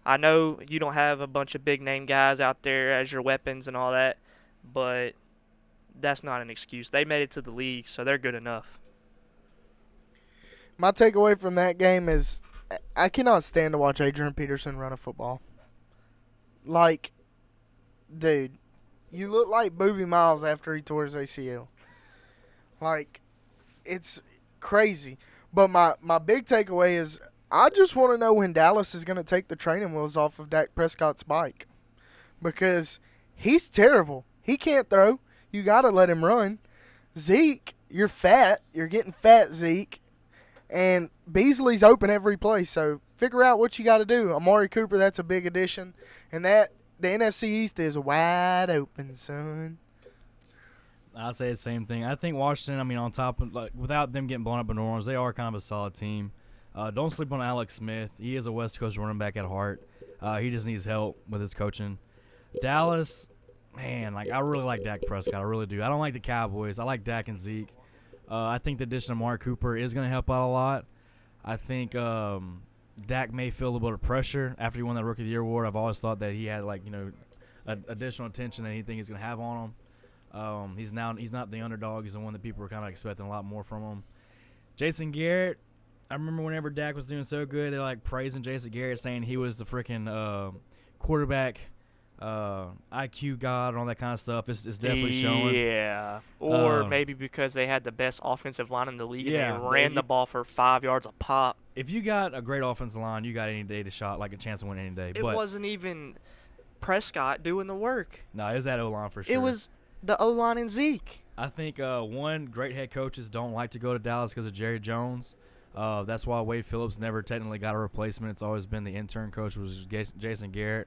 I know you don't have a bunch of big name guys out there as your weapons and all that, but that's not an excuse. They made it to the league, so they're good enough. My takeaway from that game is I cannot stand to watch Adrian Peterson run a football. Like, dude, you look like Boobie Miles after he tore his ACL. Like, it's crazy. But my big takeaway is I just want to know when Dallas is going to take the training wheels off of Dak Prescott's bike. Because he's terrible. He can't throw. You got to let him run. Zeke, you're fat. You're getting fat, Zeke. And Beasley's open every play. So figure out what you got to do. Amari Cooper, that's a big addition. And the NFC East is wide open, son. I say the same thing. I think Washington, on top of, without them getting blown up in New Orleans, they are kind of a solid team. Don't sleep on Alex Smith. He is a West Coast running back at heart. He just needs help with his coaching. Dallas, man, I really like Dak Prescott. I really do. I don't like the Cowboys. I like Dak and Zeke. I think the addition of Mark Cooper is going to help out a lot. I think Dak may feel a little bit of pressure after he won that Rookie of the Year award. I've always thought that he had additional attention that he thinks he's going to have on him. He's not the underdog. He's the one that people were kind of expecting a lot more from him. Jason Garrett, I remember whenever Dak was doing so good, they're praising Jason Garrett, saying he was the freaking quarterback IQ god and all that kind of stuff. It's definitely showing. Yeah. Or maybe because they had the best offensive line in the league yeah, and they ran the ball for 5 yards a pop. If you got a great offensive line, you got any day to shot, a chance to win any day. It wasn't even Prescott doing the work. No, it was that O-line for sure. It was the O-line and Zeke. I think one, great head coaches don't like to go to Dallas because of Jerry Jones. That's why Wade Phillips never technically got a replacement. It's always been the intern coach, which was Jason Garrett.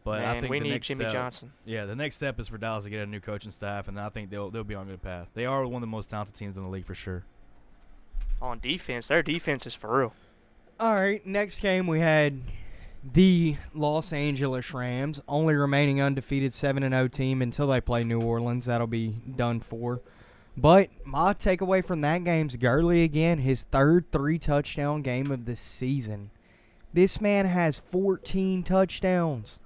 But I think we the need next Jimmy step, Johnson. Yeah, the next step is for Dallas to get a new coaching staff, and I think they'll be on a good path. They are one of the most talented teams in the league for sure. On defense, their defense is for real. All right, next game we had the Los Angeles Rams, only remaining undefeated 7-0 team until they play New Orleans. That'll be done for. But my takeaway from that game's Gurley again, his third 3-touchdown game of the season. This man has 14 touchdowns.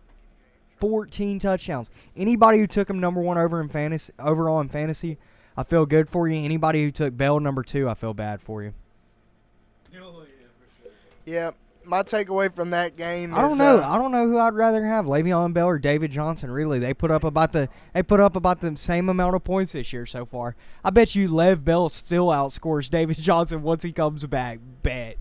14 touchdowns. Anybody who took him number one overall in fantasy, I feel good for you. Anybody who took Bell number 2, I feel bad for you. Yeah, my takeaway from that game. I don't know. I don't know who I'd rather have, Le'Veon Bell or David Johnson. Really, they put up about the same amount of points this year so far. I bet you Lev Bell still outscores David Johnson once he comes back. Bet,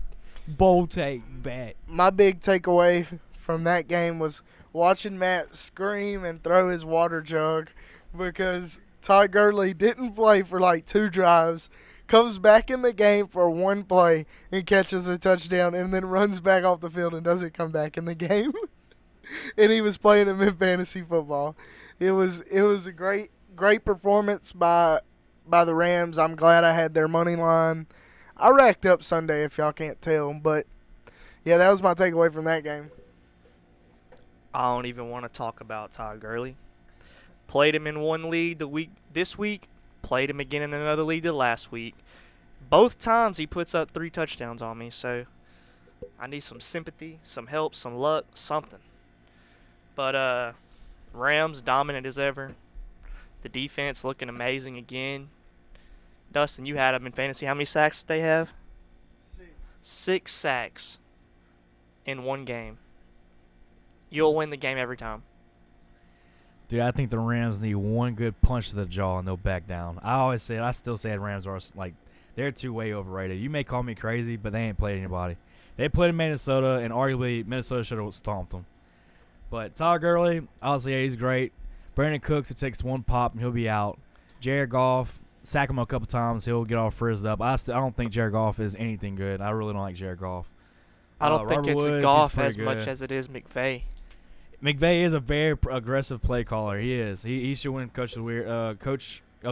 bold take, bet. My big takeaway from that game was watching Matt scream and throw his water jug because Todd Gurley didn't play for 2 drives. Comes back in the game for 1 play and catches a touchdown and then runs back off the field and doesn't come back in the game. And he was playing him in fantasy football. It was a great performance by the Rams. I'm glad I had their money line. I racked up Sunday if y'all can't tell, but yeah, that was my takeaway from that game. I don't even want to talk about Todd Gurley. Played him in one league this week. Played him again in another league the last week. Both times he puts up 3 touchdowns on me, so I need some sympathy, some help, some luck, something. But Rams dominant as ever. The defense looking amazing again. Dustin, you had them in fantasy. How many sacks did they have? 6. 6 sacks in one game. You'll win the game every time. Dude, I think the Rams need one good punch to the jaw and they'll back down. I still say the Rams are they're way overrated. You may call me crazy, but they ain't played anybody. They played in Minnesota, and arguably Minnesota should have stomped them. But Todd Gurley, honestly, he's great. Brandon Cooks, it takes 1 pop and he'll be out. Jared Goff, sack him a couple times, he'll get all frizzed up. I don't think Jared Goff is anything good. I really don't like Jared Goff. I don't think Robert it's Woods, Goff he's pretty as good. much as it is McVay. McVay is a very aggressive play caller. He is. He should win Coach of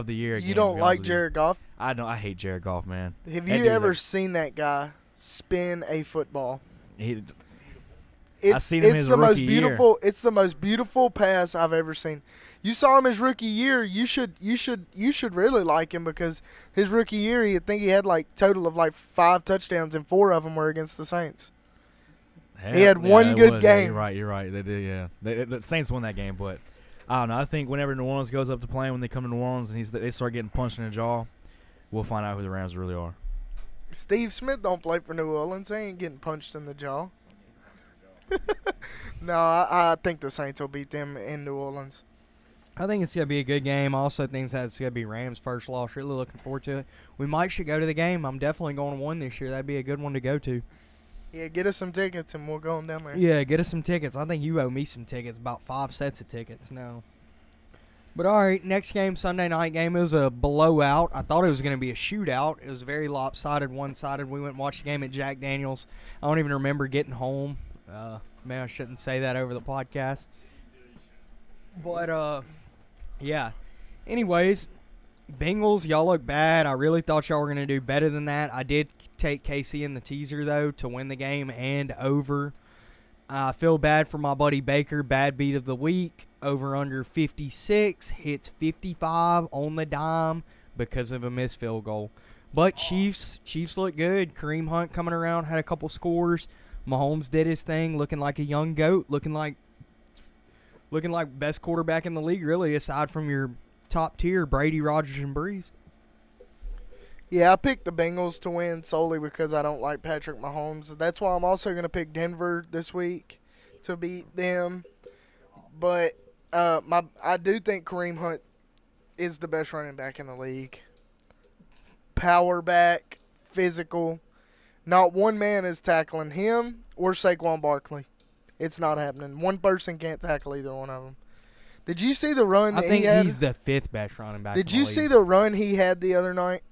the Year again. You don't like Jared Goff? I don't. I hate Jared Goff, man. Have That you dude's ever seen that guy spin a football? It's seen him his the most rookie beautiful. It's the most beautiful pass I've ever seen. You saw him his rookie year. You should really like him because his rookie year, I think he had like total of like 5 touchdowns and 4 of them were against the Saints. He had one good game. Yeah, you're right. They did, yeah. The Saints won that game, but I don't know. I think whenever New Orleans goes up to playing, when they come to New Orleans and they start getting punched in the jaw, we'll find out who the Rams really are. Steve Smith don't play for New Orleans. He ain't getting punched in the jaw. No, I think the Saints will beat them in New Orleans. I think it's going to be a good game. I also think that it's going to be Rams' first loss. Really looking forward to it. We should go to the game. I'm definitely going to one this year. That'd be a good one to go to. Yeah, get us some tickets and we'll go on down there. Yeah, get us some tickets. I think you owe me some tickets, about 5 sets of tickets now. But all right, next game, Sunday night game. It was a blowout. I thought it was going to be a shootout. It was very lopsided, one-sided. We went and watched the game at Jack Daniels. I don't even remember getting home. Maybe I shouldn't say that over the podcast. But, yeah. Anyways, Bengals, y'all look bad. I really thought y'all were going to do better than that. I did take KC in the teaser, though, to win the game and over. I feel bad for my buddy Baker. Bad beat of the week. Over under 56. Hits 55 on the dime because of a missed field goal. But Chiefs look good. Kareem Hunt coming around, had a couple scores. Mahomes did his thing, looking like a young goat, looking like best quarterback in the league, really, aside from your top tier, Brady, Rodgers, and Breeze. Yeah, I picked the Bengals to win solely because I don't like Patrick Mahomes. That's why I'm also going to pick Denver this week to beat them. But I do think Kareem Hunt is the best running back in the league. Power back, physical. Not one man is tackling him or Saquon Barkley. It's not happening. One person can't tackle either one of them. Did you see the run that he had? I think he's the 5th best running back in the league. Did you see the run he had the other night?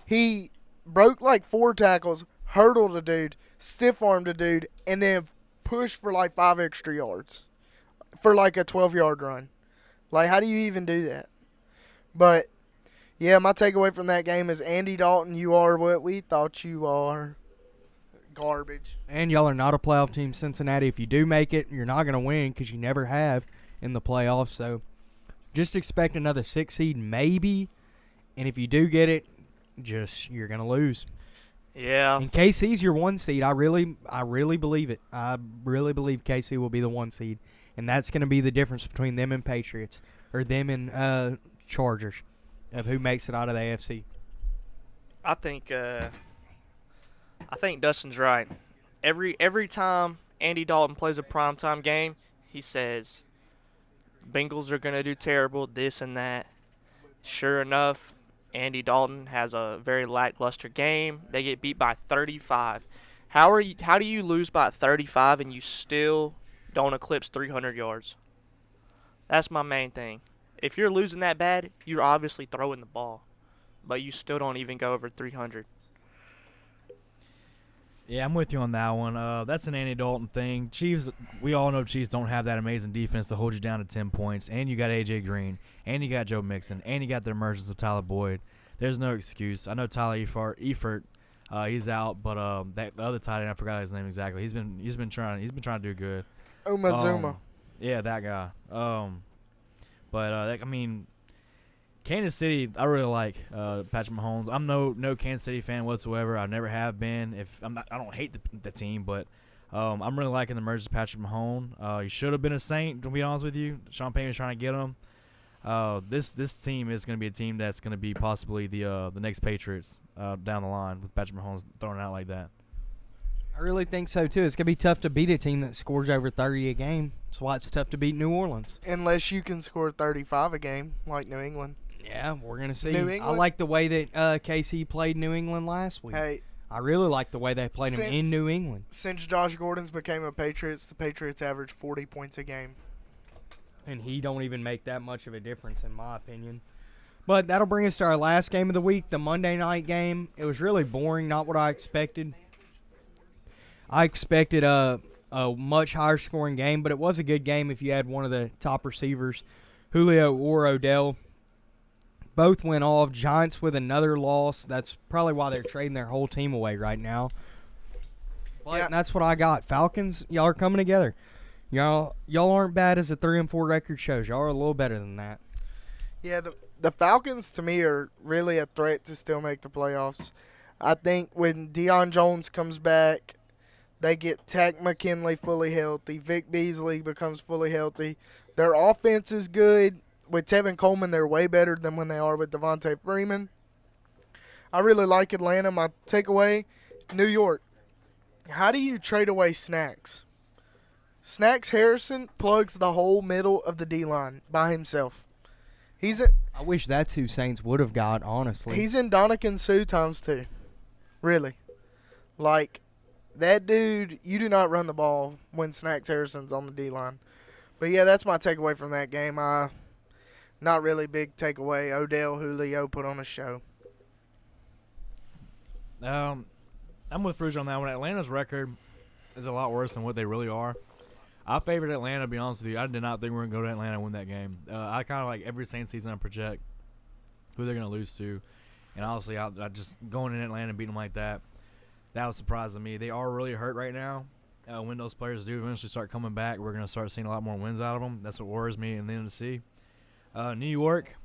He broke like 4 tackles, hurdled a dude, stiff-armed a dude, and then pushed for like 5 extra yards for like a 12-yard run. Like, how do you even do that? But, yeah, my takeaway from that game is Andy Dalton, you are what we thought you are. Garbage. And y'all are not a playoff team, Cincinnati. If you do make it, you're not going to win because you never have in the playoffs. So just expect another 6 seed maybe. And if you do get it, you're going to lose. Yeah. And KC's your 1 seed. I really believe it. I really believe KC will be the 1 seed. And that's going to be the difference between them and Patriots. Or them and Chargers. Of who makes it out of the AFC. I think Dustin's right. Every time Andy Dalton plays a primetime game, he says, Bengals are going to do terrible, this and that. Sure enough, Andy Dalton has a very lackluster game. They get beat by 35. How do you lose by 35 and you still don't eclipse 300 yards? That's my main thing. If you're losing that bad, you're obviously throwing the ball, but you still don't even go over 300. Yeah, I'm with you on that one. That's an Andy Dalton thing. Chiefs, we all know Chiefs don't have that amazing defense to hold you down to 10 points, and you got A.J. Green, and you got Joe Mixon, and you got the emergence of Tyler Boyd. There's no excuse. I know Tyler Eifert, he's out, but the other tight end, I forgot his name exactly. He's been trying to do good. Umazuma. Yeah, that guy. Kansas City, I really like Patrick Mahomes. I'm no Kansas City fan whatsoever. I never have been. I don't hate the team, but I'm really liking the emergence of Patrick Mahomes. He should have been a Saint, to be honest with you. Sean Payton was trying to get him. This team is going to be a team that's going to be possibly the next Patriots down the line with Patrick Mahomes throwing it out like that. I really think so, too. It's going to be tough to beat a team that scores over 30 a game. That's why it's tough to beat New Orleans. Unless you can score 35 a game, like New England. Yeah, we're going to see. New England? I like the way that KC played New England last week. Hey, I really like the way they played him in New England. Since Josh Gordon's became a Patriots, the Patriots average 40 points a game. And he don't even make that much of a difference, in my opinion. But that'll bring us to our last game of the week, the Monday night game. It was really boring, not what I expected. I expected a much higher scoring game, but it was a good game if you had one of the top receivers, Julio or Odell. Both went off. Giants with another loss. That's probably why they're trading their whole team away right now. But Yeah. that's what I got. Falcons, y'all are coming together. Y'all aren't bad as a 3-4 record shows. Y'all are a little better than that. Yeah, the Falcons to me are really a threat to still make the playoffs. I think when Deion Jones comes back, they get Takk McKinley fully healthy. Vic Beasley becomes fully healthy. Their offense is good. With Tevin Coleman, they're way better than when they are with Devontae Freeman. I really like Atlanta. My takeaway, New York. How do you trade away Snacks? Snacks Harrison plugs the whole middle of the D-line by himself. I wish that's who Saints would have got, honestly. He's in Dominican Sue times 2. Really. Like, that dude, you do not run the ball when Snacks Harrison's on the D-line. But, yeah, that's my takeaway from that game. Not really big takeaway. Odell Julio put on a show. I'm with Fruge on that one. Atlanta's record is a lot worse than what they really are. I favored Atlanta, to be honest with you. I did not think we were going to go to Atlanta and win that game. I kind of like every Saints season I project who they're going to lose to. And honestly, I just going in Atlanta and beating them like that was surprising me. They are really hurt right now. When those players do eventually start coming back, we're going to start seeing a lot more wins out of them. That's what worries me in the NFC. New York,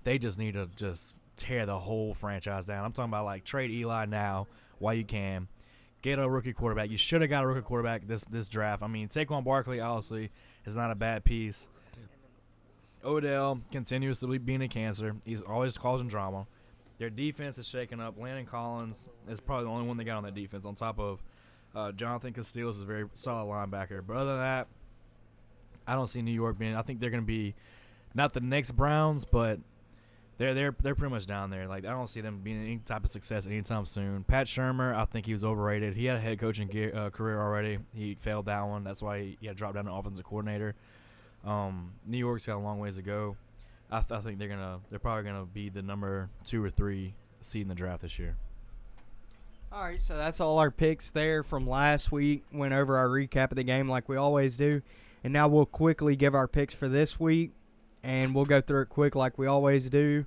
they just need to just tear the whole franchise down. I'm talking about like trade Eli now while you can. Get a rookie quarterback. You should have got a rookie quarterback this draft. I mean, Saquon Barkley obviously is not a bad piece. Odell continuously being a cancer. He's always causing drama. Their defense is shaking up. Landon Collins is probably the only one they got on that defense on top of Jonathan Castillo is a very solid linebacker. But other than that, I don't see New York being – I think they're going to be not the next Browns, but – They're pretty much down there. Like I don't see them being any type of success anytime soon. Pat Shurmur, I think he was overrated. He had a head coaching career already. He failed that one. That's why he had dropped down to offensive coordinator. New York's got a long ways to go. I think they're probably gonna be the number 2 or 3 seed in the draft this year. All right, so that's all our picks there from last week. Went over our recap of the game like we always do, and now we'll quickly give our picks for this week. And we'll go through it quick like we always do.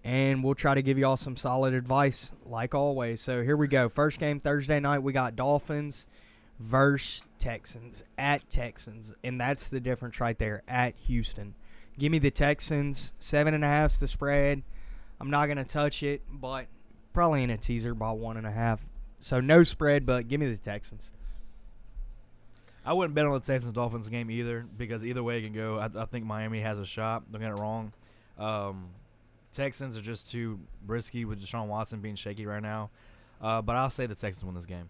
And we'll try to give you all some solid advice like always. So here we go. First game Thursday night, we got Dolphins versus Texans at Texans. And that's the difference right there, at Houston. Give me the Texans. 7.5's the spread. I'm not going to touch it, but probably in a teaser by 1.5. So no spread, but give me the Texans. I wouldn't bet on the Texans-Dolphins game either because either way it can go. I think Miami has a shot. Don't get it wrong. Texans are just too risky with Deshaun Watson being shaky right now. But I'll say the Texans win this game.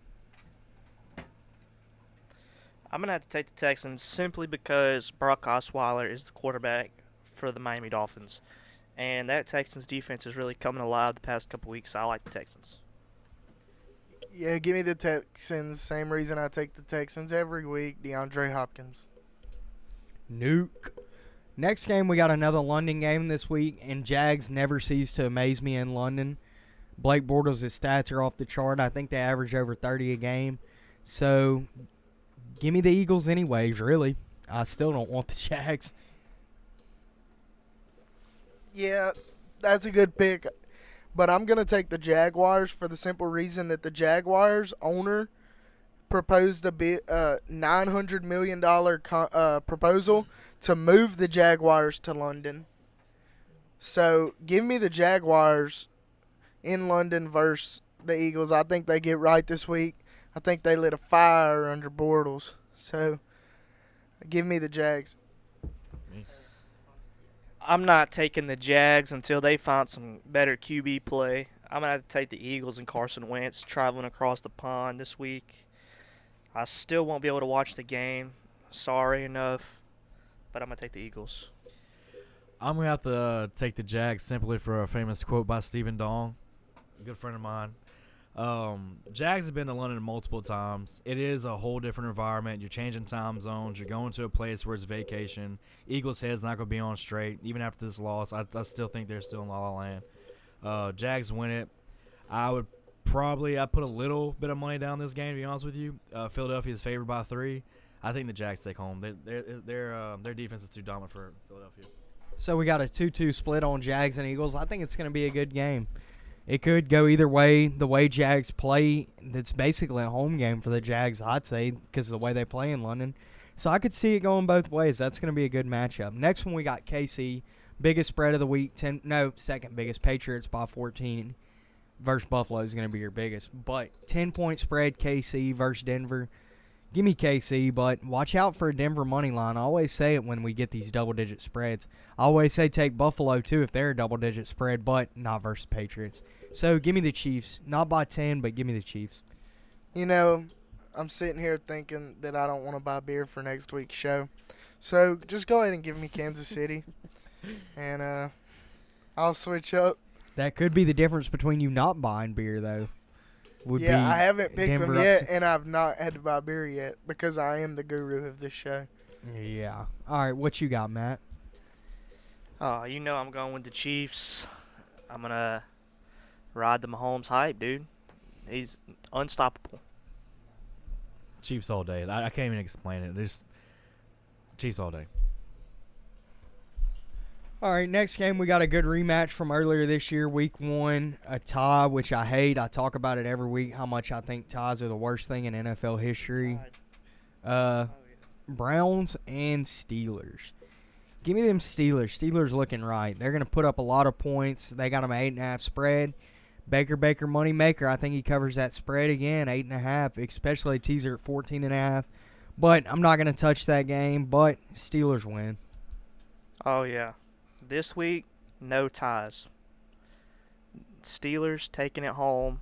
I'm going to have to take the Texans simply because Brock Osweiler is the quarterback for the Miami Dolphins. And that Texans defense is really coming alive the past couple weeks. So I like the Texans. Yeah, give me the Texans. Same reason I take the Texans every week. DeAndre Hopkins. Nuke. Next game, we got another London game this week, and Jags never cease to amaze me in London. Blake Bortles' stats are off the chart. I think they average over 30 a game. So, give me the Eagles anyways, really. I still don't want the Jags. Yeah, that's a good pick. But I'm going to take the Jaguars for the simple reason that the Jaguars owner proposed a $900 million proposal to move the Jaguars to London. So give me the Jaguars in London versus the Eagles. I think they get right this week. I think they lit a fire under Bortles. So give me the Jags. I'm not taking the Jags until they find some better QB play. I'm going to have to take the Eagles and Carson Wentz traveling across the pond this week. I still won't be able to watch the game. Sorry enough. But I'm going to take the Eagles. I'm going to have to take the Jags simply for a famous quote by Stephen Dong, a good friend of mine. Jags have been to London multiple times. It is a whole different environment. You're changing time zones. You're going to a place where it's vacation. Eagles' head's not going to be on straight. Even after this loss, I still think they're still in La La Land. Jags win it. I put a little bit of money down this game, to be honest with you. Philadelphia is favored by 3. I think the Jags take home. Their defense is too dominant for Philadelphia. So we got a 2-2 split on Jags and Eagles. I think it's going to be a good game. it could go either way. The way Jags play, that's basically a home game for the Jags, I'd say, because of the way they play in London. So I could see it going both ways. That's going to be a good matchup. Next one, we got KC. Biggest spread of the week. Second biggest. Patriots by 14 versus Buffalo is going to be your biggest. But 10-point spread, KC versus Denver. Give me KC, but watch out for a Denver money line. I always say it when we get these double-digit spreads. I always say take Buffalo, too, if they're a double-digit spread, but not versus Patriots. So give me the Chiefs. Not by 10, but give me the Chiefs. You know, I'm sitting here thinking that I don't want to buy beer for next week's show. So just go ahead and give me Kansas City, and I'll switch up. That could be the difference between you not buying beer, though. I haven't picked Denver them yet, and I've not had to buy beer yet because I am the guru of this show. Yeah. All right, what you got, Matt? You know I'm going with the Chiefs. I'm going to ride the Mahomes hype, dude. He's unstoppable. Chiefs all day. I can't even explain it. There's Chiefs all day. All right, next game, we got a good rematch from earlier this year, week 1, a tie, which I hate. I talk about it every week, how much I think ties are the worst thing in NFL history. Browns and Steelers. Give me them Steelers. Steelers looking right. They're going to put up a lot of points. They got them 8.5 spread. Baker, money maker. I think he covers that spread again, 8.5, especially teaser at 14.5. But I'm not going to touch that game, but Steelers win. Oh, yeah. This week, no ties. Steelers taking it home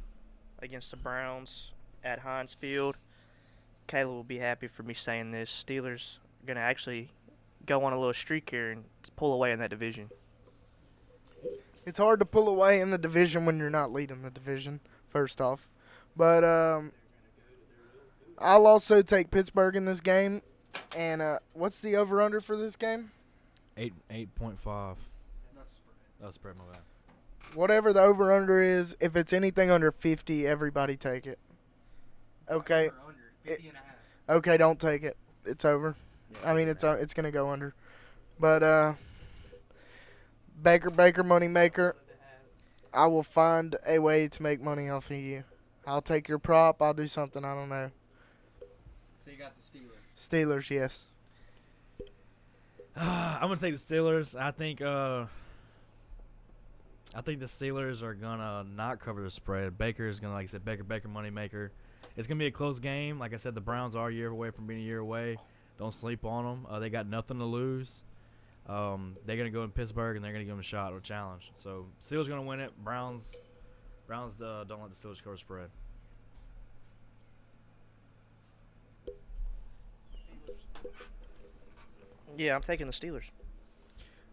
against the Browns at Heinz Field. Kayla will be happy for me saying this. Steelers are going to actually go on a little streak here and pull away in that division. It's hard to pull away in the division when you're not leading the division, first off. But I'll also take Pittsburgh in this game. And what's the over-under for this game? 8.5. That's spread, my bad. Whatever the over-under is, if it's anything under 50, everybody take it. Okay. Okay, don't take it. It's over. I mean, it's going to go under. But Baker, money maker. I will find a way to make money off of you. I'll take your prop. I'll do something. I don't know. So you got the Steelers. Steelers, yes. I'm gonna take the Steelers. I think the Steelers are gonna not cover the spread. Baker's gonna, like I said, Baker, money maker. It's gonna be a close game. Like I said, the Browns are a year away from being a year away. Don't sleep on them. They got nothing to lose. They're gonna go in Pittsburgh and they're gonna give them a shot or a challenge. So Steelers gonna win it. Browns don't let the Steelers cover spread. Yeah, I'm taking the Steelers.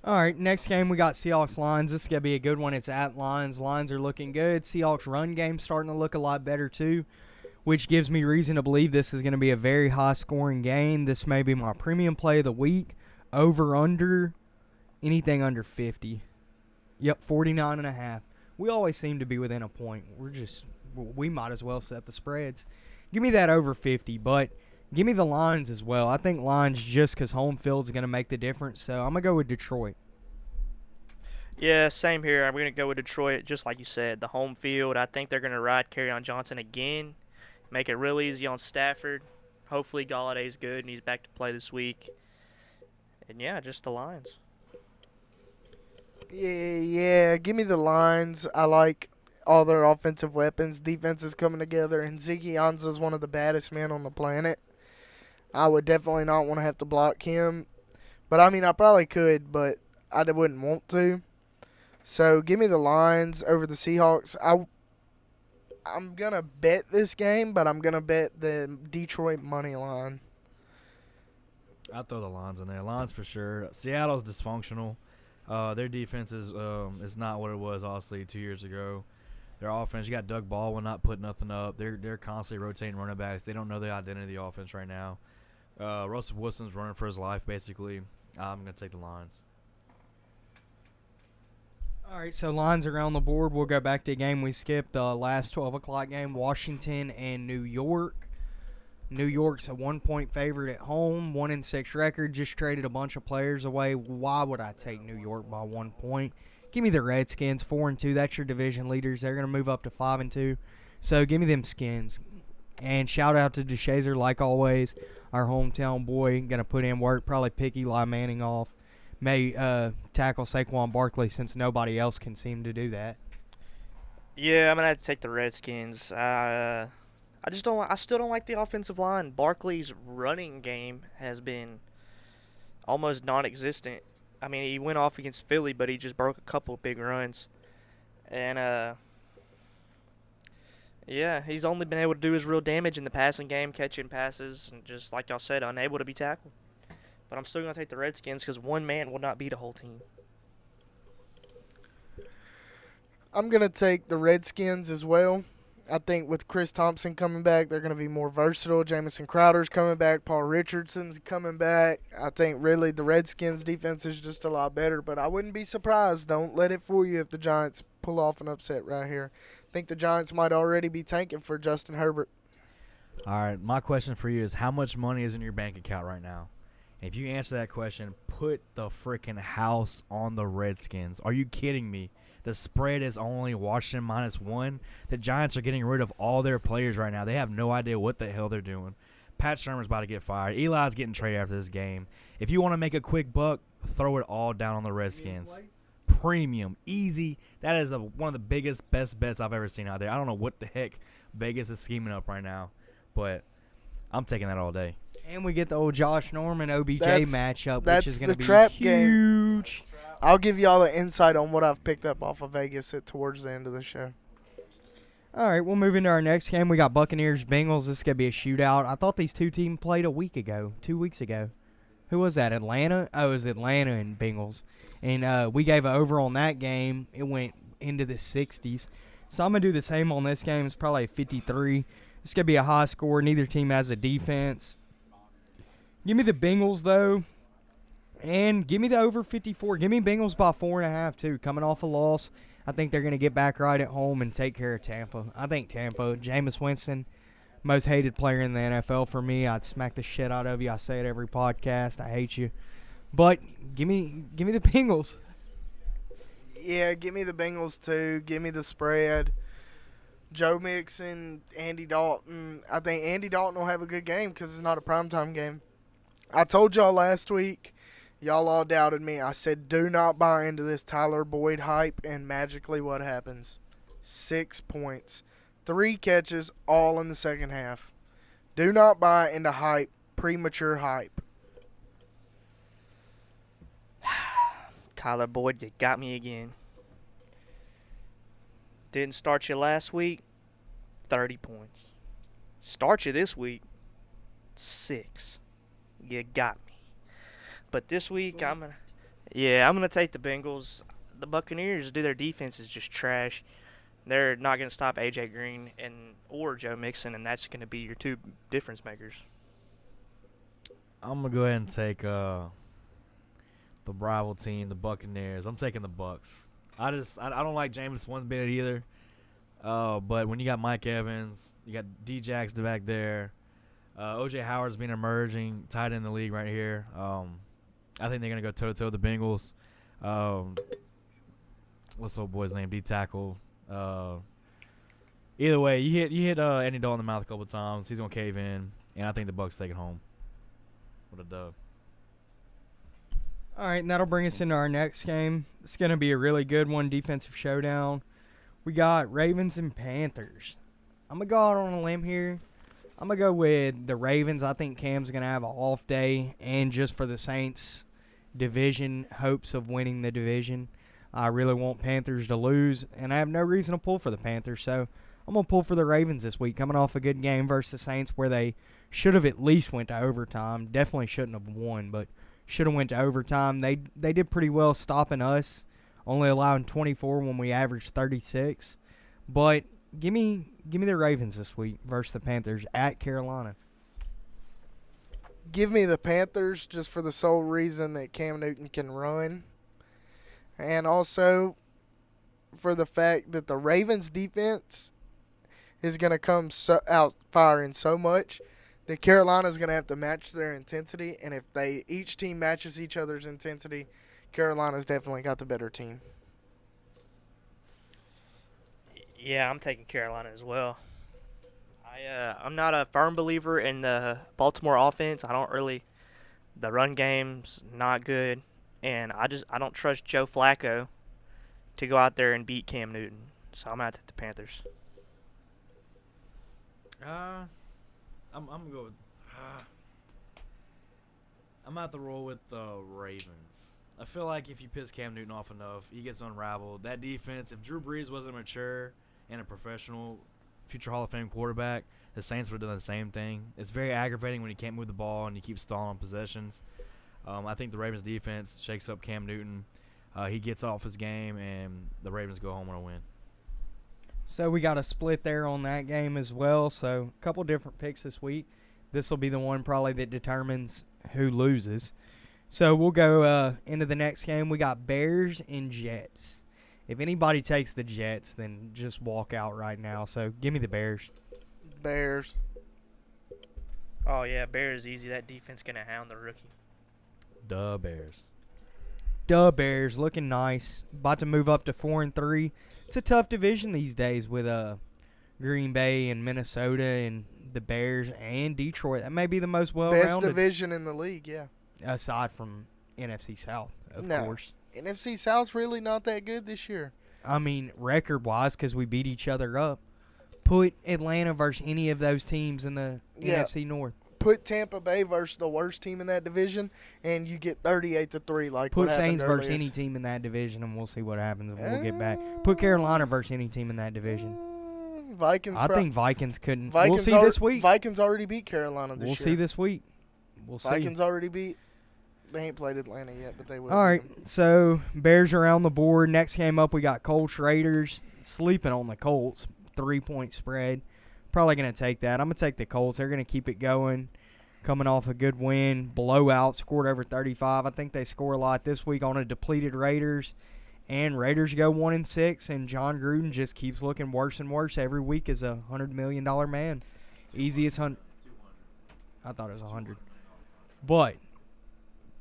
All right, next game we got Seahawks Lions. This is going to be a good one. It's at Lions. Lions are looking good. Seahawks run game starting to look a lot better too, which gives me reason to believe this is going to be a very high-scoring game. This may be my premium play of the week. Over, under, anything under 50. Yep, 49.5. We always seem to be within a point. We might as well set the spreads. Give me that over 50, but give me the Lions as well. I think Lions just because home field is going to make the difference, so I'm going to go with Detroit. Yeah, same here. I'm going to go with Detroit, just like you said. The home field, I think they're going to ride Kerryon Johnson again, make it real easy on Stafford. Hopefully Galladay's good and he's back to play this week. And, yeah, just the Lions. Yeah, give me the Lions. I like all their offensive weapons. Defense is coming together, and Ziggy Ansah is one of the baddest men on the planet. I would definitely not want to have to block him. But, I mean, I probably could, but I wouldn't want to. So, give me the Lions over the Seahawks. I'm going to bet this game, but I'm going to bet the Detroit money line. I'll throw the Lions in there. Lions for sure. Seattle's dysfunctional. Their defense is not what it was, honestly, 2 years ago. Their offense, you got Doug Baldwin not putting nothing up. They're constantly rotating running backs. They don't know the identity of the offense right now. Russell Wilson's running for his life, basically. I'm going to take the Lions. All right, so Lions are on the board. We'll go back to a game we skipped, the last 12 o'clock game, Washington and New York. New York's a 1-point favorite at home, 1-6 record, just traded a bunch of players away. Why would I take New York by 1 point? Give me the Redskins, 4-2. That's your division leaders. They're going to move up to 5-2. So give me them Skins. And shout out to DeShazer, like always, our hometown boy. Going to put in work, probably pick Eli Manning off. May tackle Saquon Barkley since nobody else can seem to do that. Yeah, I'm gonna have to take the Redskins. I just don't. I still don't like the offensive line. Barkley's running game has been almost non-existent. I mean, he went off against Philly, but he just broke a couple of big runs. And yeah, he's only been able to do his real damage in the passing game, catching passes, and just like y'all said, unable to be tackled. But I'm still gonna take the Redskins because one man will not beat a whole team. I'm going to take the Redskins as well. I think with Chris Thompson coming back, they're going to be more versatile. Jamison Crowder's coming back. Paul Richardson's coming back. I think really the Redskins' defense is just a lot better, but I wouldn't be surprised. Don't let it fool you if the Giants pull off an upset right here. I think the Giants might already be tanking for Justin Herbert. All right, my question for you is how much money is in your bank account right now? If you answer that question, put the freaking house on the Redskins. Are you kidding me? The spread is only Washington -1. The Giants are getting rid of all their players right now. They have no idea what the hell they're doing. Pat Shermer's about to get fired. Eli's getting traded after this game. If you want to make a quick buck, throw it all down on the Redskins. Premium. Easy. That is one of the biggest, best bets I've ever seen out there. I don't know what the heck Vegas is scheming up right now, but I'm taking that all day. And we get the old Josh Norman OBJ matchup, which is going to be trap huge. Game. I'll give y'all an insight on what I've picked up off of Vegas towards the end of the show. All right, we'll move into our next game. We got Buccaneers-Bengals. This is going to be a shootout. I thought these two teams played 2 weeks ago. Who was that, Atlanta? Oh, it was Atlanta and Bengals. And we gave an over on that game. It went into the 60s. So I'm going to do the same on this game. It's probably a 53. It's going to be a high score. Neither team has a defense. Give me the Bengals, though. And give me the over 54. Give me Bengals by 4.5, too. Coming off a loss, I think they're going to get back right at home and take care of Tampa. I think Tampa. Jameis Winston, most hated player in the NFL for me. I'd smack the shit out of you. I say it every podcast. I hate you. But give me the Bengals. Yeah, give me the Bengals, too. Give me the spread. Joe Mixon, Andy Dalton. I think Andy Dalton will have a good game because it's not a primetime game. I told y'all last week, y'all all doubted me. I said, do not buy into this Tyler Boyd hype, and magically what happens? 6 points. 3 catches, all in the second half. Do not buy into hype, premature hype. Tyler Boyd, you got me again. Didn't start you last week, 30 points. Start you this week, 6. You got me. But this week, I'm gonna take the Bengals. The Buccaneers, their defense is just trash. They're not gonna stop AJ Green or Joe Mixon, and that's gonna be your 2 difference makers. I'm gonna go ahead and take the rival team, the Buccaneers. I'm taking the Bucs. I don't like Jameis one bit either. But when you got Mike Evans, you got D-Jax back there. O.J. Howard's been emerging tight end in the league right here. I think they're going to go toe-to-toe with the Bengals. What's the old boy's name? D-tackle. Either way, you hit Andy Dalton in the mouth a couple times. He's going to cave in, and I think the Bucs take it home with a dub. All right, and that'll bring us into our next game. It's going to be a really good one, defensive showdown. We got Ravens and Panthers. I'm going to go out on a limb here. I'm going to go with the Ravens. I think Cam's going to have an off day, and just for the Saints' division hopes of winning the division, I really want Panthers to lose, and I have no reason to pull for the Panthers, so I'm going to pull for the Ravens this week, coming off a good game versus the Saints where they should have at least went to overtime. Definitely shouldn't have won, but should have went to overtime. They did pretty well stopping us, only allowing 24 when we averaged 36. But give me the Ravens this week versus the Panthers at Carolina. Give me the Panthers just for the sole reason that Cam Newton can run. And also for the fact that the Ravens defense is going to come out firing so much that Carolina's going to have to match their intensity, and if each team matches each other's intensity, Carolina's definitely got the better team. Yeah, I'm taking Carolina as well. I'm not a firm believer in the Baltimore offense. The run game's not good, and I don't trust Joe Flacco to go out there and beat Cam Newton. So I'm gonna take the Panthers. I'm gonna go with. I'm gonna have to roll with the Ravens. I feel like if you piss Cam Newton off enough, he gets unraveled. That defense, if Drew Brees wasn't mature and a professional future Hall of Fame quarterback, the Saints would have done the same thing. It's very aggravating when you can't move the ball and you keep stalling on possessions. I think the Ravens defense shakes up Cam Newton. He gets off his game, and the Ravens go home on a win. So we got a split there on that game as well. So a couple different picks this week. This will be the one probably that determines who loses. So we'll go into the next game. We got Bears and Jets. If anybody takes the Jets, then just walk out right now. So give me the Bears. Bears. Oh yeah, Bears easy. That defense gonna hound the rookie. The Bears. Duh, Bears looking nice. About to move up to 4-3. It's a tough division these days with Green Bay and Minnesota and the Bears and Detroit. That may be the most well-rounded. Best division in the league, yeah. Aside from NFC South, of No. course. NFC South's really not that good this year. I mean, record-wise, because we beat each other up. Put Atlanta versus any of those teams in the NFC North. Put Tampa Bay versus the worst team in that division, and you get 38-3. Like Put what happened Saints versus earlier. any team in that division, and we'll see what happens when we'll get back. Put Carolina versus any team in that division. Vikings. I think Vikings couldn't. Vikings We'll see this week. Vikings already beat Carolina this year. We'll see this week. We'll see. Vikings already beat. They ain't played Atlanta yet, but they will. All right, so Bears are on the board. Next game up, we got Colts Raiders. Sleeping on the Colts, 3-point spread. Probably going to take that. I'm going to take the Colts. They're going to keep it going. Coming off a good win, blowout, scored over 35. I think they score a lot this week on a depleted Raiders. And Raiders go 1-6, and John Gruden just keeps looking worse and worse every week as a $100 million man. Easiest 100. I thought it was 100. But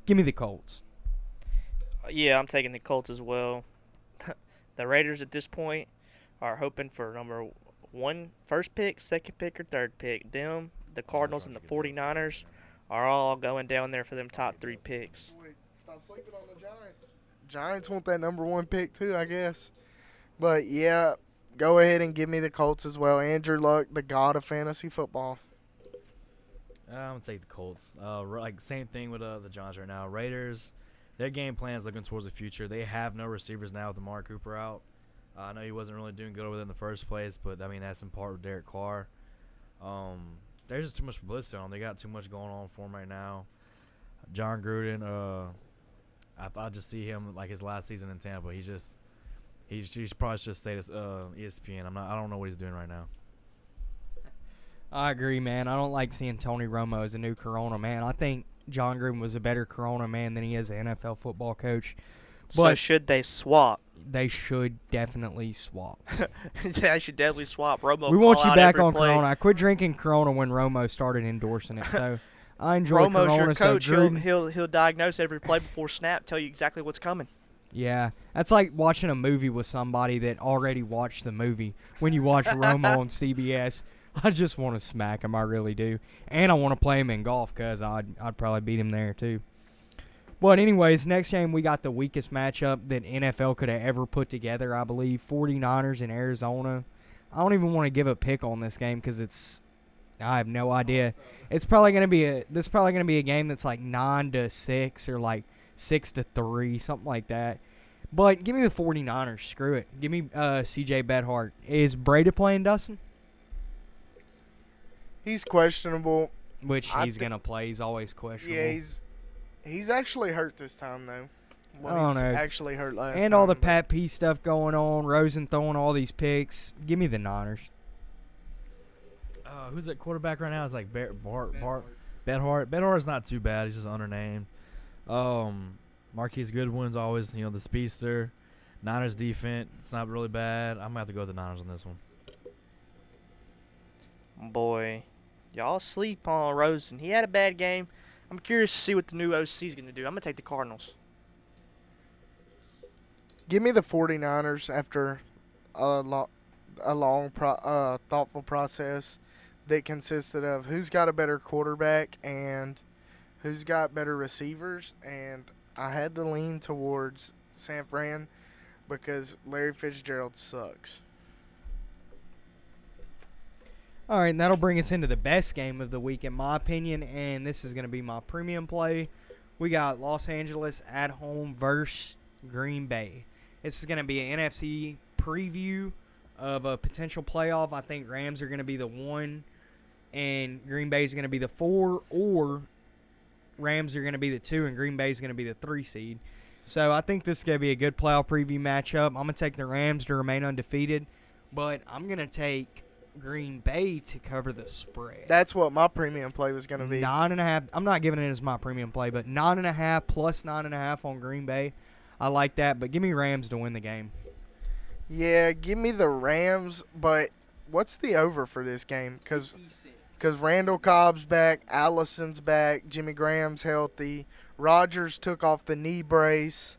give me the Colts. Yeah, I'm taking the Colts as well. The Raiders at this point are hoping for number one, first pick, second pick, or third pick. Them, the Cardinals, and the 49ers are all going down there for them top three picks. Stop sleeping on the Giants. Giants want that number one pick too, I guess. But yeah, go ahead and give me the Colts as well. Andrew Luck, the god of fantasy football. I'm going to take the Colts. Like same thing with the Giants right now. Raiders, their game plan is looking towards the future. They have no receivers now with Amari Cooper out. I know he wasn't really doing good over there in the first place, but, I mean, that's in part with Derek Carr. There's just too much publicity on them. They got too much going on for him right now. John Gruden, I just see him like his last season in Tampa. He's probably should stay at ESPN. I don't know what he's doing right now. I agree, man. I don't like seeing Tony Romo as a new Corona man. I think John Gruden was a better Corona man than he is an NFL football coach. So But should they swap? they should definitely swap. They should definitely swap. Romo. We want call you out back every on play. Corona. I quit drinking Corona when Romo started endorsing it. So I enjoy Romo's Corona. your So coach. Gruden, He'll diagnose every play before snap, tell you exactly what's coming. yeah, that's like watching a movie with somebody that already watched the movie. When you watch Romo on CBS, I just want to smack him. I really do, and I want to play him in golf because I'd probably beat him there too. But anyways, next game we got the weakest matchup that NFL could have ever put together, I believe. 49ers in Arizona. I don't even want to give a pick on this game because I have no idea. It's probably going to be a game that's like 9-6 or like 6-3, something like that. But give me the 49ers. Screw it. Give me CJ Beathard. Is Brady playing, Dustin? He's questionable. Which I he's think- going to play. He's always questionable. Yeah, he's actually hurt this time though. I don't He's know. actually hurt last And time. all the but- Pat P stuff going on. Rosen throwing all these picks. Give me the Niners. Who's at quarterback right now? It's like Bethard. Bethard's not too bad. He's just undernamed. Marquise Goodwin's always, the speedster. Niners defense, it's not really bad. I'm going to have to go with the Niners on this one. Boy, y'all sleep on Rosen. He had a bad game. I'm curious to see what the new OC is going to do. I'm going to take the Cardinals. Give me the 49ers after a long, thoughtful process that consisted of who's got a better quarterback and who's got better receivers, and I had to lean towards San Fran because Larry Fitzgerald sucks. All right, and that'll bring us into the best game of the week, in my opinion, and this is going to be my premium play. We got Los Angeles at home versus Green Bay. This is going to be an NFC preview of a potential playoff. I think Rams are going to be the 1, and Green Bay is going to be the 4, or Rams are going to be the 2, and Green Bay is going to be the 3 seed. So I think this is going to be a good playoff preview matchup. I'm going to take the Rams to remain undefeated, but I'm going to take Green Bay to cover the spread. That's what my premium play was going to be. 9.5. I'm not giving it as my premium play, but 9.5 plus 9.5 on Green Bay. I like that, but give me Rams to win the game. Yeah, give me the Rams, but what's the over for this game? Because Randall Cobb's back, Allison's back, Jimmy Graham's healthy, Rodgers took off the knee brace,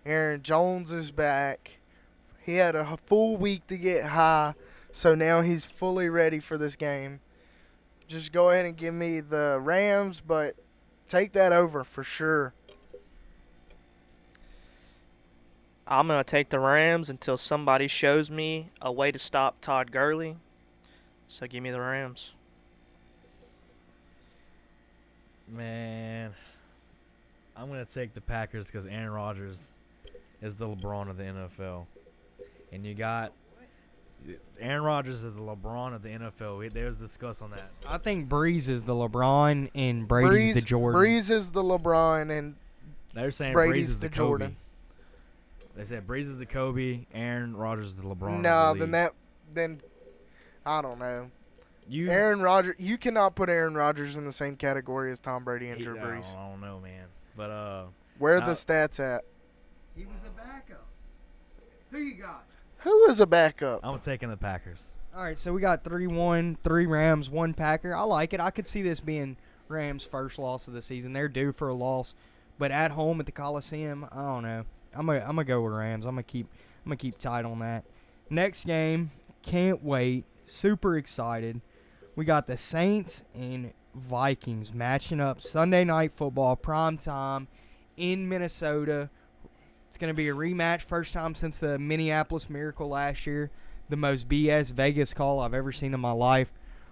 Aaron Jones is back. He had a full week to get high, so now he's fully ready for this game. Just go ahead and give me the Rams, but take that over for sure. I'm going to take the Rams until somebody shows me a way to stop Todd Gurley. So give me the Rams. Man, I'm going to take the Packers because Aaron Rodgers is the LeBron of the NFL. And you got Aaron Rodgers is the LeBron of the NFL. There's discuss on that. I think Breeze is the LeBron and Brady's the Jordan. Breeze is the LeBron and they're saying Brady's Breeze is the Kobe. Jordan. They said Breeze is the Kobe, Aaron Rodgers is the LeBron. No, of the league. then I don't know. You Aaron Rodgers, you cannot put Aaron Rodgers in the same category as Tom Brady and Drew Brees. I don't know, man. But where are the stats at? He was a backup. Who you got? Who is a backup? I'm taking the Packers. All right, so we got 3-1, 3 Rams, 1 Packer. I like it. I could see this being Rams' first loss of the season. They're due for a loss, but at home at the Coliseum, I don't know. I'm gonna go with Rams. I'm gonna keep tight on that. Next game, can't wait. Super excited. We got the Saints and Vikings matching up Sunday Night Football, prime time in Minnesota. It's going to be a rematch, first time since the Minneapolis Miracle last year. The most BS Vegas call I've ever seen in my life.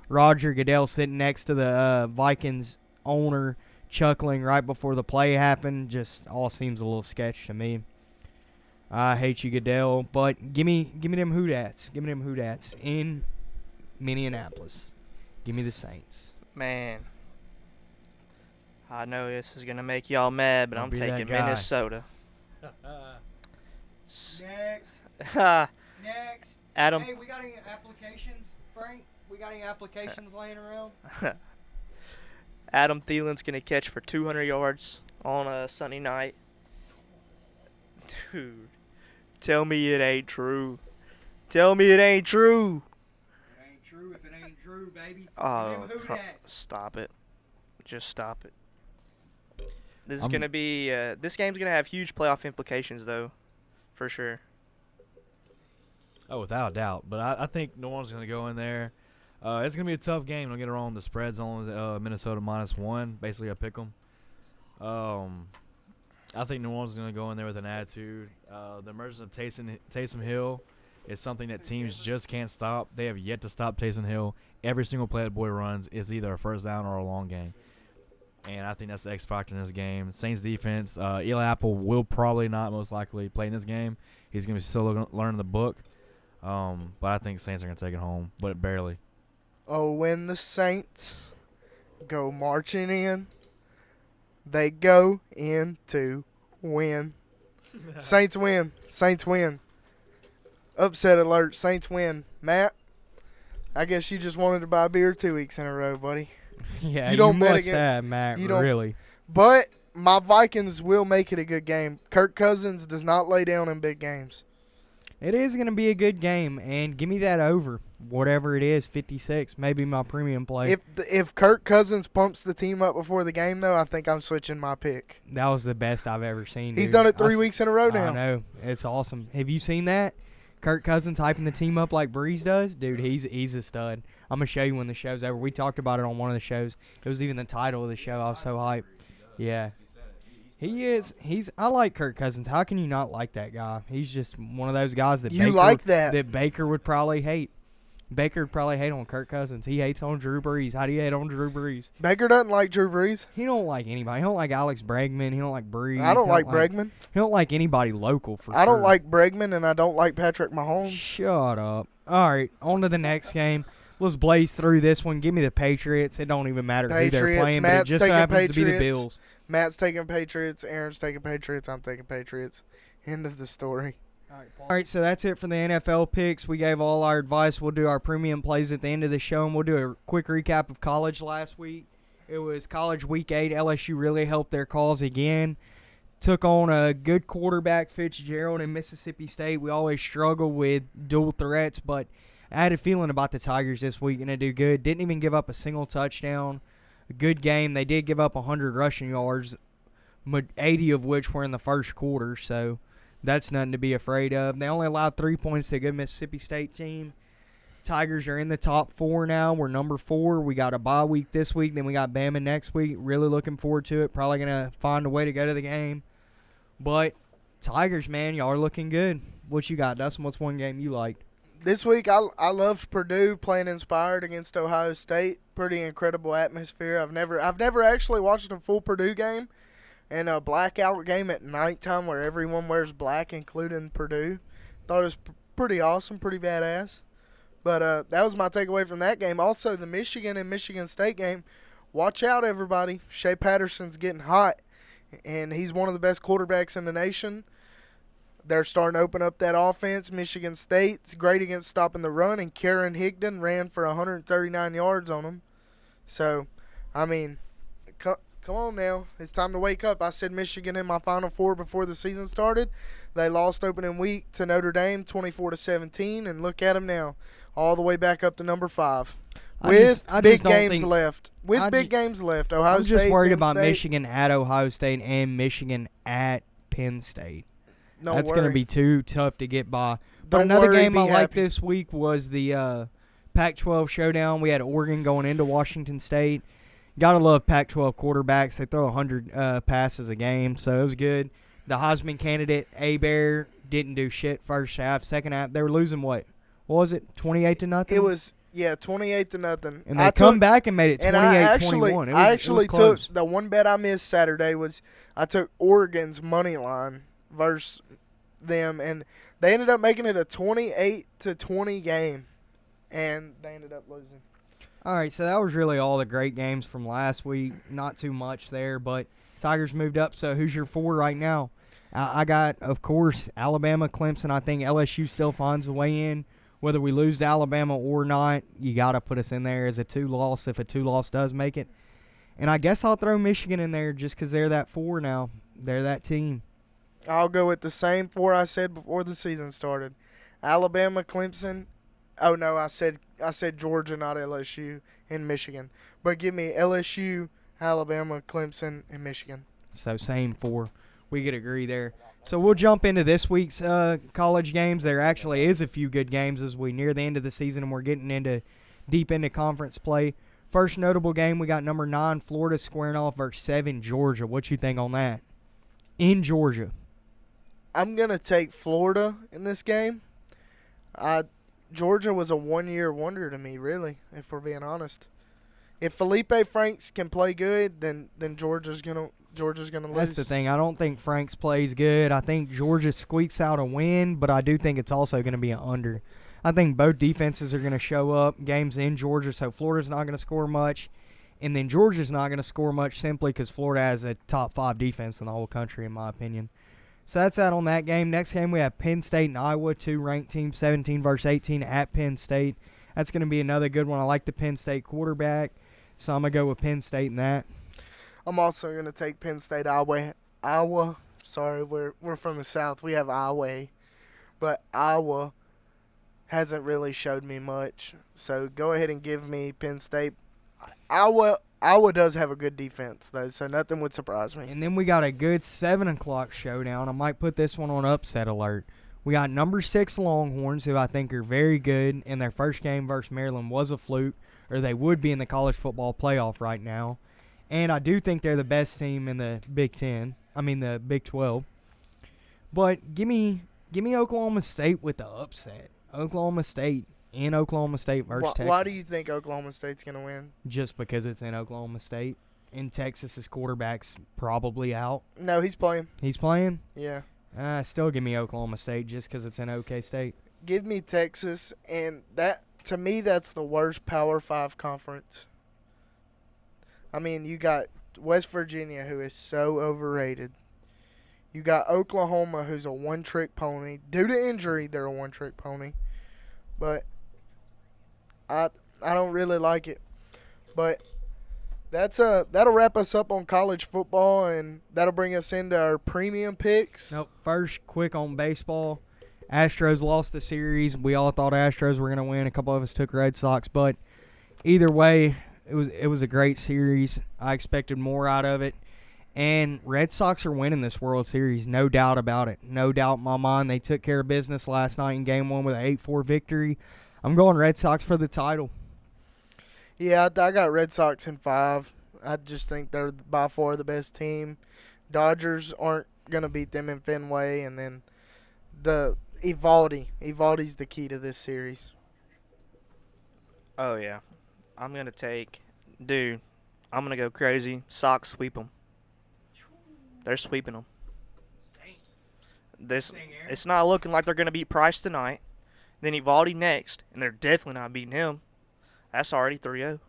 Roger Goodell sitting next to the Vikings owner, chuckling right before the play happened. Just all seems a little sketch to me. I hate you, Goodell, but give me them Hoodats. Give me them Hoodats in Minneapolis. Give me the Saints. Man, I know this is going to make y'all mad, but Don't I'm be that taking guy. Minnesota. Next. Next. Adam. Hey, we got any applications, Frank? We got any applications laying around? Adam Thielen's going to catch for 200 yards on a Sunday night. Dude, tell me it ain't true. Tell me it ain't true. It ain't true if it ain't true, baby. Oh, Give them Hoodats. stop it. Just stop it. This is going to be this game's going to have huge playoff implications though, for sure. Oh, without a doubt. But I think New Orleans is going to go in there. It's going to be a tough game. Don't get it wrong. The spread's on Minnesota -1. Basically, I pick them. I think New Orleans is going to go in there with an attitude. The emergence of Taysom Hill is something that teams just can't stop. They have yet to stop Taysom Hill. Every single play that boy runs is either a first down or a long game. And I think that's the X factor in this game. Saints defense, Eli Apple will probably not most likely play in this game. He's going to be still learning the book. But I think Saints are going to take it home, but barely. Oh, when the Saints go marching in, they go in to win. Saints win. Saints win. Upset alert. Saints win. Matt, I guess you just wanted to buy beer 2 weeks in a row, buddy. Yeah, You don't bet must against- have, Matt, you don't- really. But my Vikings will make it a good game. Kirk Cousins does not lay down in big games. It is going to be a good game, and give me that over. Whatever it is, 56, maybe my premium play. If Kirk Cousins pumps the team up before the game, though, I think I'm switching my pick. That was the best I've ever seen. He's dude. done it 3 weeks in a row now. I know. It's awesome. Have you seen that? Kirk Cousins hyping the team up like Breeze does, dude, he's a stud. I'm going to show you when the show's over. We talked about it on one of the shows. It was even the title of the show. I was so hyped. Yeah. He is. I like Kirk Cousins. How can you not like that guy? He's just one of those guys that that Baker would probably hate. Baker would probably hate on Kirk Cousins. He hates on Drew Brees. How do you hate on Drew Brees? Baker doesn't like Drew Brees. He don't like anybody. He don't like Alex Bregman. He don't like Brees. I don't like Bregman. He don't like anybody local for sure. I don't like Bregman, and I don't like Patrick Mahomes. Shut up. All right, on to the next game. Let's blaze through this one. Give me the Patriots. It don't even matter who they're playing, but it just happens to be the Bills. Matt's taking Patriots. Aaron's taking Patriots. I'm taking Patriots. End of the story. All right, so that's it for the NFL picks. We gave all our advice. We'll do our premium plays at the end of the show, and we'll do a quick recap of college last week. It was college week 8. LSU really helped their cause again. Took on a good quarterback, Fitzgerald, in Mississippi State. We always struggle with dual threats, but I had a feeling about the Tigers this week, and they do good. Didn't even give up a single touchdown. A good game. They did give up 100 rushing yards, 80 of which were in the first quarter, so that's nothing to be afraid of. They only allowed 3 points to a good Mississippi State team. Tigers are in the top 4 now. We're number 4. We got a bye week this week. Then we got Bama next week. Really looking forward to it. Probably going to find a way to go to the game. But Tigers, man, y'all are looking good. What you got, Dustin? What's one game you liked? This week, I loved Purdue playing inspired against Ohio State. Pretty incredible atmosphere. I've never actually watched a full Purdue game. And a blackout game at nighttime where everyone wears black, including Purdue. Thought it was pretty awesome, pretty badass. But that was my takeaway from that game. Also, the Michigan and Michigan State game. Watch out, everybody. Shea Patterson's getting hot, and he's one of the best quarterbacks in the nation. They're starting to open up that offense. Michigan State's great against stopping the run, and Karen Higdon ran for 139 yards on them. So, I mean, come on now. It's time to wake up. I said Michigan in my Final Four before the season started. They lost opening week to Notre Dame 24-17, and look at them now, all the way back up to number 5. With big games left. Ohio State, I'm just worried about State. Michigan at Ohio State and Michigan at Penn State. That's going to be too tough to get by. But another game I liked this week was the Pac-12 showdown. We had Oregon going into Washington State. Gotta love Pac-12 quarterbacks. They throw 100 passes a game, so it was good. The Heisman candidate, Bear, didn't do shit first half. Second half, they were losing what was it, 28-0? It was, 28-0. And they come back and made it 28-21. I actually took the one bet I missed Saturday was I took Oregon's money line versus them, and they ended up making it a 28-20 game, and they ended up losing. All right, so that was really all the great games from last week. Not too much there, but Tigers moved up. So who's your 4 right now? I got, of course, Alabama, Clemson. I think LSU still finds a way in. Whether we lose to Alabama or not, you got to put us in there as a 2-loss if a 2-loss does make it. And I guess I'll throw Michigan in there just because they're that 4 now. They're that team. I'll go with the same 4 I said before the season started. Alabama, Clemson. Oh, no, I said Georgia, not LSU, and Michigan. But give me LSU, Alabama, Clemson, and Michigan. So same 4. We could agree there. So we'll jump into this week's college games. There actually is a few good games as we near the end of the season and we're getting deep into conference play. First notable game, we got number 9 Florida squaring off versus 7 Georgia. What you think on that? In Georgia. I'm going to take Florida in this game. Georgia was a one-year wonder to me, really, if we're being honest. If Felipe Franks can play good, then Georgia's gonna lose. That's the thing. I don't think Franks plays good. I think Georgia squeaks out a win, but I do think it's also going to be an under. I think both defenses are going to show up. Games in Georgia, so Florida's not going to score much, and then Georgia's not going to score much simply because Florida has a top 5 defense in the whole country, in my opinion. So that's that on that game. Next game, we have Penn State and Iowa, 2 ranked teams, 17 versus 18 at Penn State. That's going to be another good one. I like the Penn State quarterback, so I'm going to go with Penn State in that. I'm also going to take Penn State, Iowa. Sorry, we're from the South. We have Iowa. But Iowa hasn't really showed me much. So go ahead and give me Penn State. Iowa does have a good defense, though, so nothing would surprise me. And then we got a good 7 o'clock showdown. I might put this one on upset alert. We got number 6 Longhorns, who I think are very good, and their first game versus Maryland was a fluke, or they would be in the college football playoff right now. And I do think they're the best team in the Big 10. I mean the Big 12. But give me Oklahoma State with the upset. Oklahoma State in Oklahoma State versus Texas. Why do you think Oklahoma State's going to win? Just because it's in Oklahoma State. And Texas's quarterback's probably out. No, he's playing. He's playing? Yeah. Still give me Oklahoma State just because it's in OK State. Give me Texas, and that to me that's the worst Power 5 conference. I mean, you got West Virginia, who is so overrated. You got Oklahoma, who's a one-trick pony. Due to injury, they're a one-trick pony. But I don't really like it. But that'll wrap us up on college football, and that'll bring us into our premium picks. Nope. First, quick on baseball. Astros lost the series. We all thought Astros were going to win. A couple of us took Red Sox, but either way, it was a great series. I expected more out of it. And Red Sox are winning this World Series, no doubt about it. No doubt in my mind. They took care of business last night in Game 1 with an 8-4 victory. I'm going Red Sox for the title. Yeah, I got Red Sox in 5. I just think they're by far the best team. Dodgers aren't going to beat them in Fenway. And then the Evaldi's the key to this series. Oh, yeah. I'm going to go crazy. Sox sweep them. They're sweeping them. It's not looking like they're going to beat Price tonight. Then Evaldi next, and they're definitely not beating him. That's already 3-0.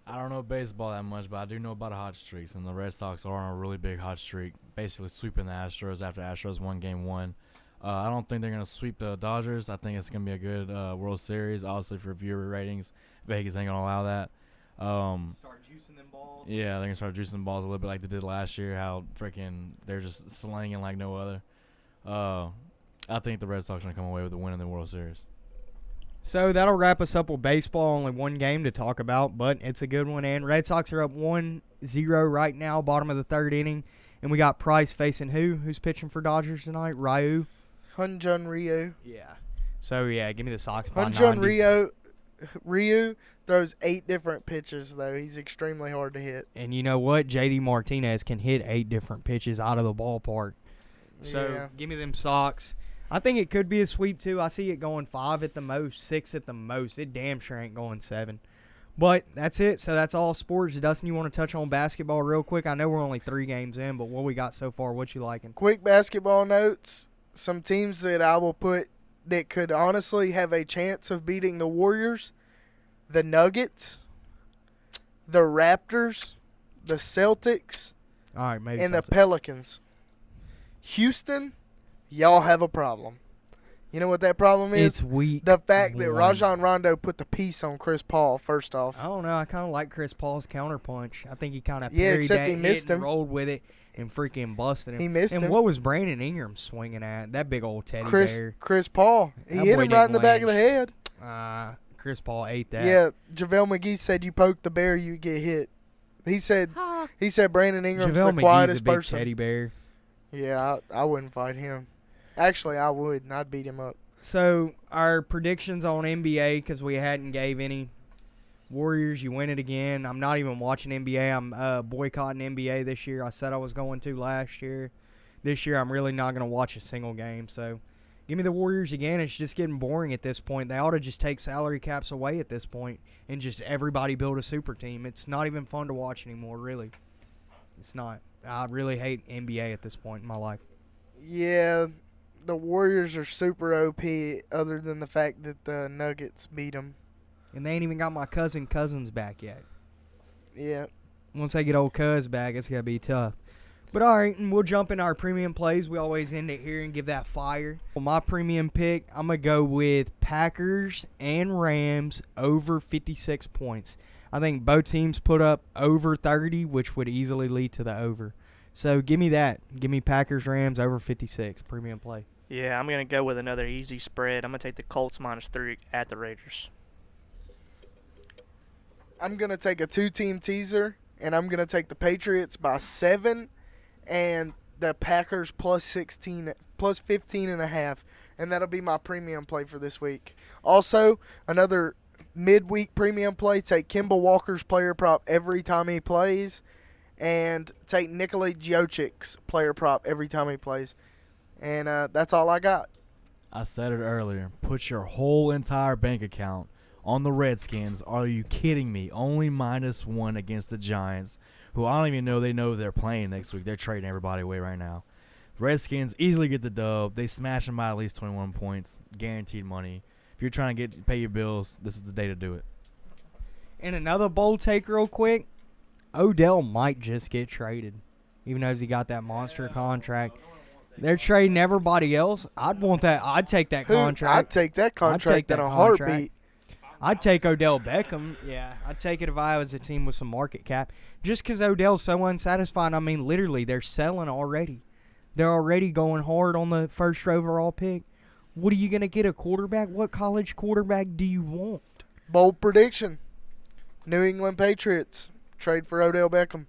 I don't know baseball that much, but I do know about hot streaks, and the Red Sox are on a really big hot streak, basically sweeping the Astros after Astros won Game 1. I don't think they're going to sweep the Dodgers. I think it's going to be a good World Series. Obviously, for viewer ratings, Vegas ain't going to allow that. Start juicing them balls. Yeah, they're going to start juicing the balls a little bit like they did last year, how freaking they're just slanging like no other. I think the Red Sox are going to come away with the win in the World Series. So that'll wrap us up with baseball. Only one game to talk about, but it's a good one. And Red Sox are up 1-0 right now, bottom of the 3rd inning. And we got Price facing who? Who's pitching for Dodgers tonight? Ryu? Hyun-Jin Ryu. Yeah. So, yeah, give me the Sox by Hyun-Jin 90. Ryu throws 8 different pitches, though. He's extremely hard to hit. And you know what? J.D. Martinez can hit 8 different pitches out of the ballpark. So, Yeah. give me them Sox. I think it could be a sweep, too. I see it going 5 at the most, 6 at the most. It damn sure ain't going 7. But that's it. So that's all sports. Dustin, you want to touch on basketball real quick? I know we're only 3 games in, but what we got so far, what you liking? Quick basketball notes. Some teams that I will put that could honestly have a chance of beating the Warriors. The Nuggets, the Raptors, the Celtics, All right, maybe and the something. Pelicans. Houston, y'all have a problem. You know what that problem is? It's weak. The fact that one. Rajon Rondo put the piece on Chris Paul, first off. I don't know. I kind of like Chris Paul's counterpunch. I think he kind of Yeah, parried except that he missed hit and him. rolled with it and freaking busted him. He missed and him. what was Brandon Ingram swinging at? That big old teddy bear. Chris Paul. He That hit boy him right in didn't the back of the land. head. Chris Paul ate that. Yeah, JaVale McGee said you poke the bear, you get hit. He said Brandon Ingram's JaVale the McGee's quietest a big person. teddy bear. Yeah, I wouldn't fight him. Actually, I would, and I'd beat him up. So, our predictions on NBA, because we hadn't gave any. Warriors, you win it again. I'm not even watching NBA. I'm boycotting NBA this year. I said I was going to last year. This year, I'm really not going to watch a single game. So, give me the Warriors again. It's just getting boring at this point. They ought to just take salary caps away at this point and just everybody build a super team. It's not even fun to watch anymore, really. It's not. I really hate NBA at this point in my life. Yeah, the Warriors are super OP other than the fact that the Nuggets beat them. And they ain't even got my cousin Cousins back yet. Yeah. Once they get old Cuz back, it's going to be tough. But all right, and we'll jump in our premium plays. We always end it here and give that fire. Well, my premium pick, I'm going to go with Packers and Rams over 56 points. I think both teams put up over 30, which would easily lead to the over. So give me that. Give me Packers, Rams over 56, premium play. Yeah, I'm going to go with another easy spread. I'm going to take the Colts -3 at the Raiders. I'm going to take a 2-team teaser, and I'm going to take the Patriots by 7 and the Packers +16 plus 15.5, and that'll be my premium play for this week. Also, another midweek premium play, take Kemba Walker's player prop every time he plays, and take Nikola Jokic's player prop every time he plays. And that's all I got. I said it earlier. Put your whole entire bank account on the Redskins. Are you kidding me? Only -1 against the Giants, who I don't even know they're playing next week. They're trading everybody away right now. Redskins easily get the dub. They smash them by at least 21 points. Guaranteed money. If you're trying to pay your bills, this is the day to do it. And another bold take real quick. Odell might just get traded, even though he got that monster contract. They're trading everybody else. I'd want that. I'd take that contract. I'd take that contract in a heartbeat. I'd take Odell Beckham. Yeah, I'd take it if I was a team with some market cap. Just because Odell's so unsatisfied, I mean, literally, they're selling already. They're already going hard on the first overall pick. What are you going to get, a quarterback? What college quarterback do you want? Bold prediction. New England Patriots trade for Odell Beckham.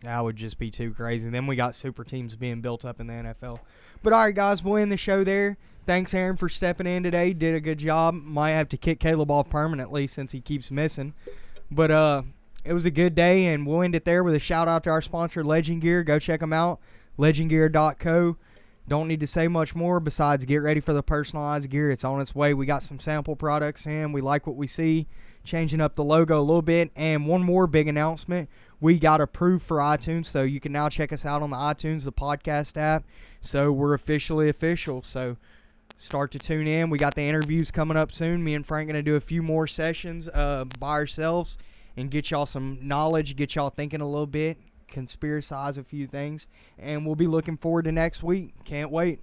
That would just be too crazy. Then we got super teams being built up in the NFL. But all right, guys, we'll end the show there. Thanks, Aaron, for stepping in today. Did a good job. Might have to kick Caleb off permanently since he keeps missing. But it was a good day, and we'll end it there with a shout-out to our sponsor, Legend Gear. Go check them out, legendgear.co. Don't need to say much more besides get ready for the personalized gear. It's on its way. We got some sample products in. We like what we see. Changing up the logo a little bit. And one more big announcement. We got approved for iTunes, so you can now check us out on the iTunes, the podcast app. So we're officially official. So start to tune in. We got the interviews coming up soon. Me and Frank going to do a few more sessions by ourselves and get y'all some knowledge, get y'all thinking a little bit, conspiracize a few things. And we'll be looking forward to next week. Can't wait.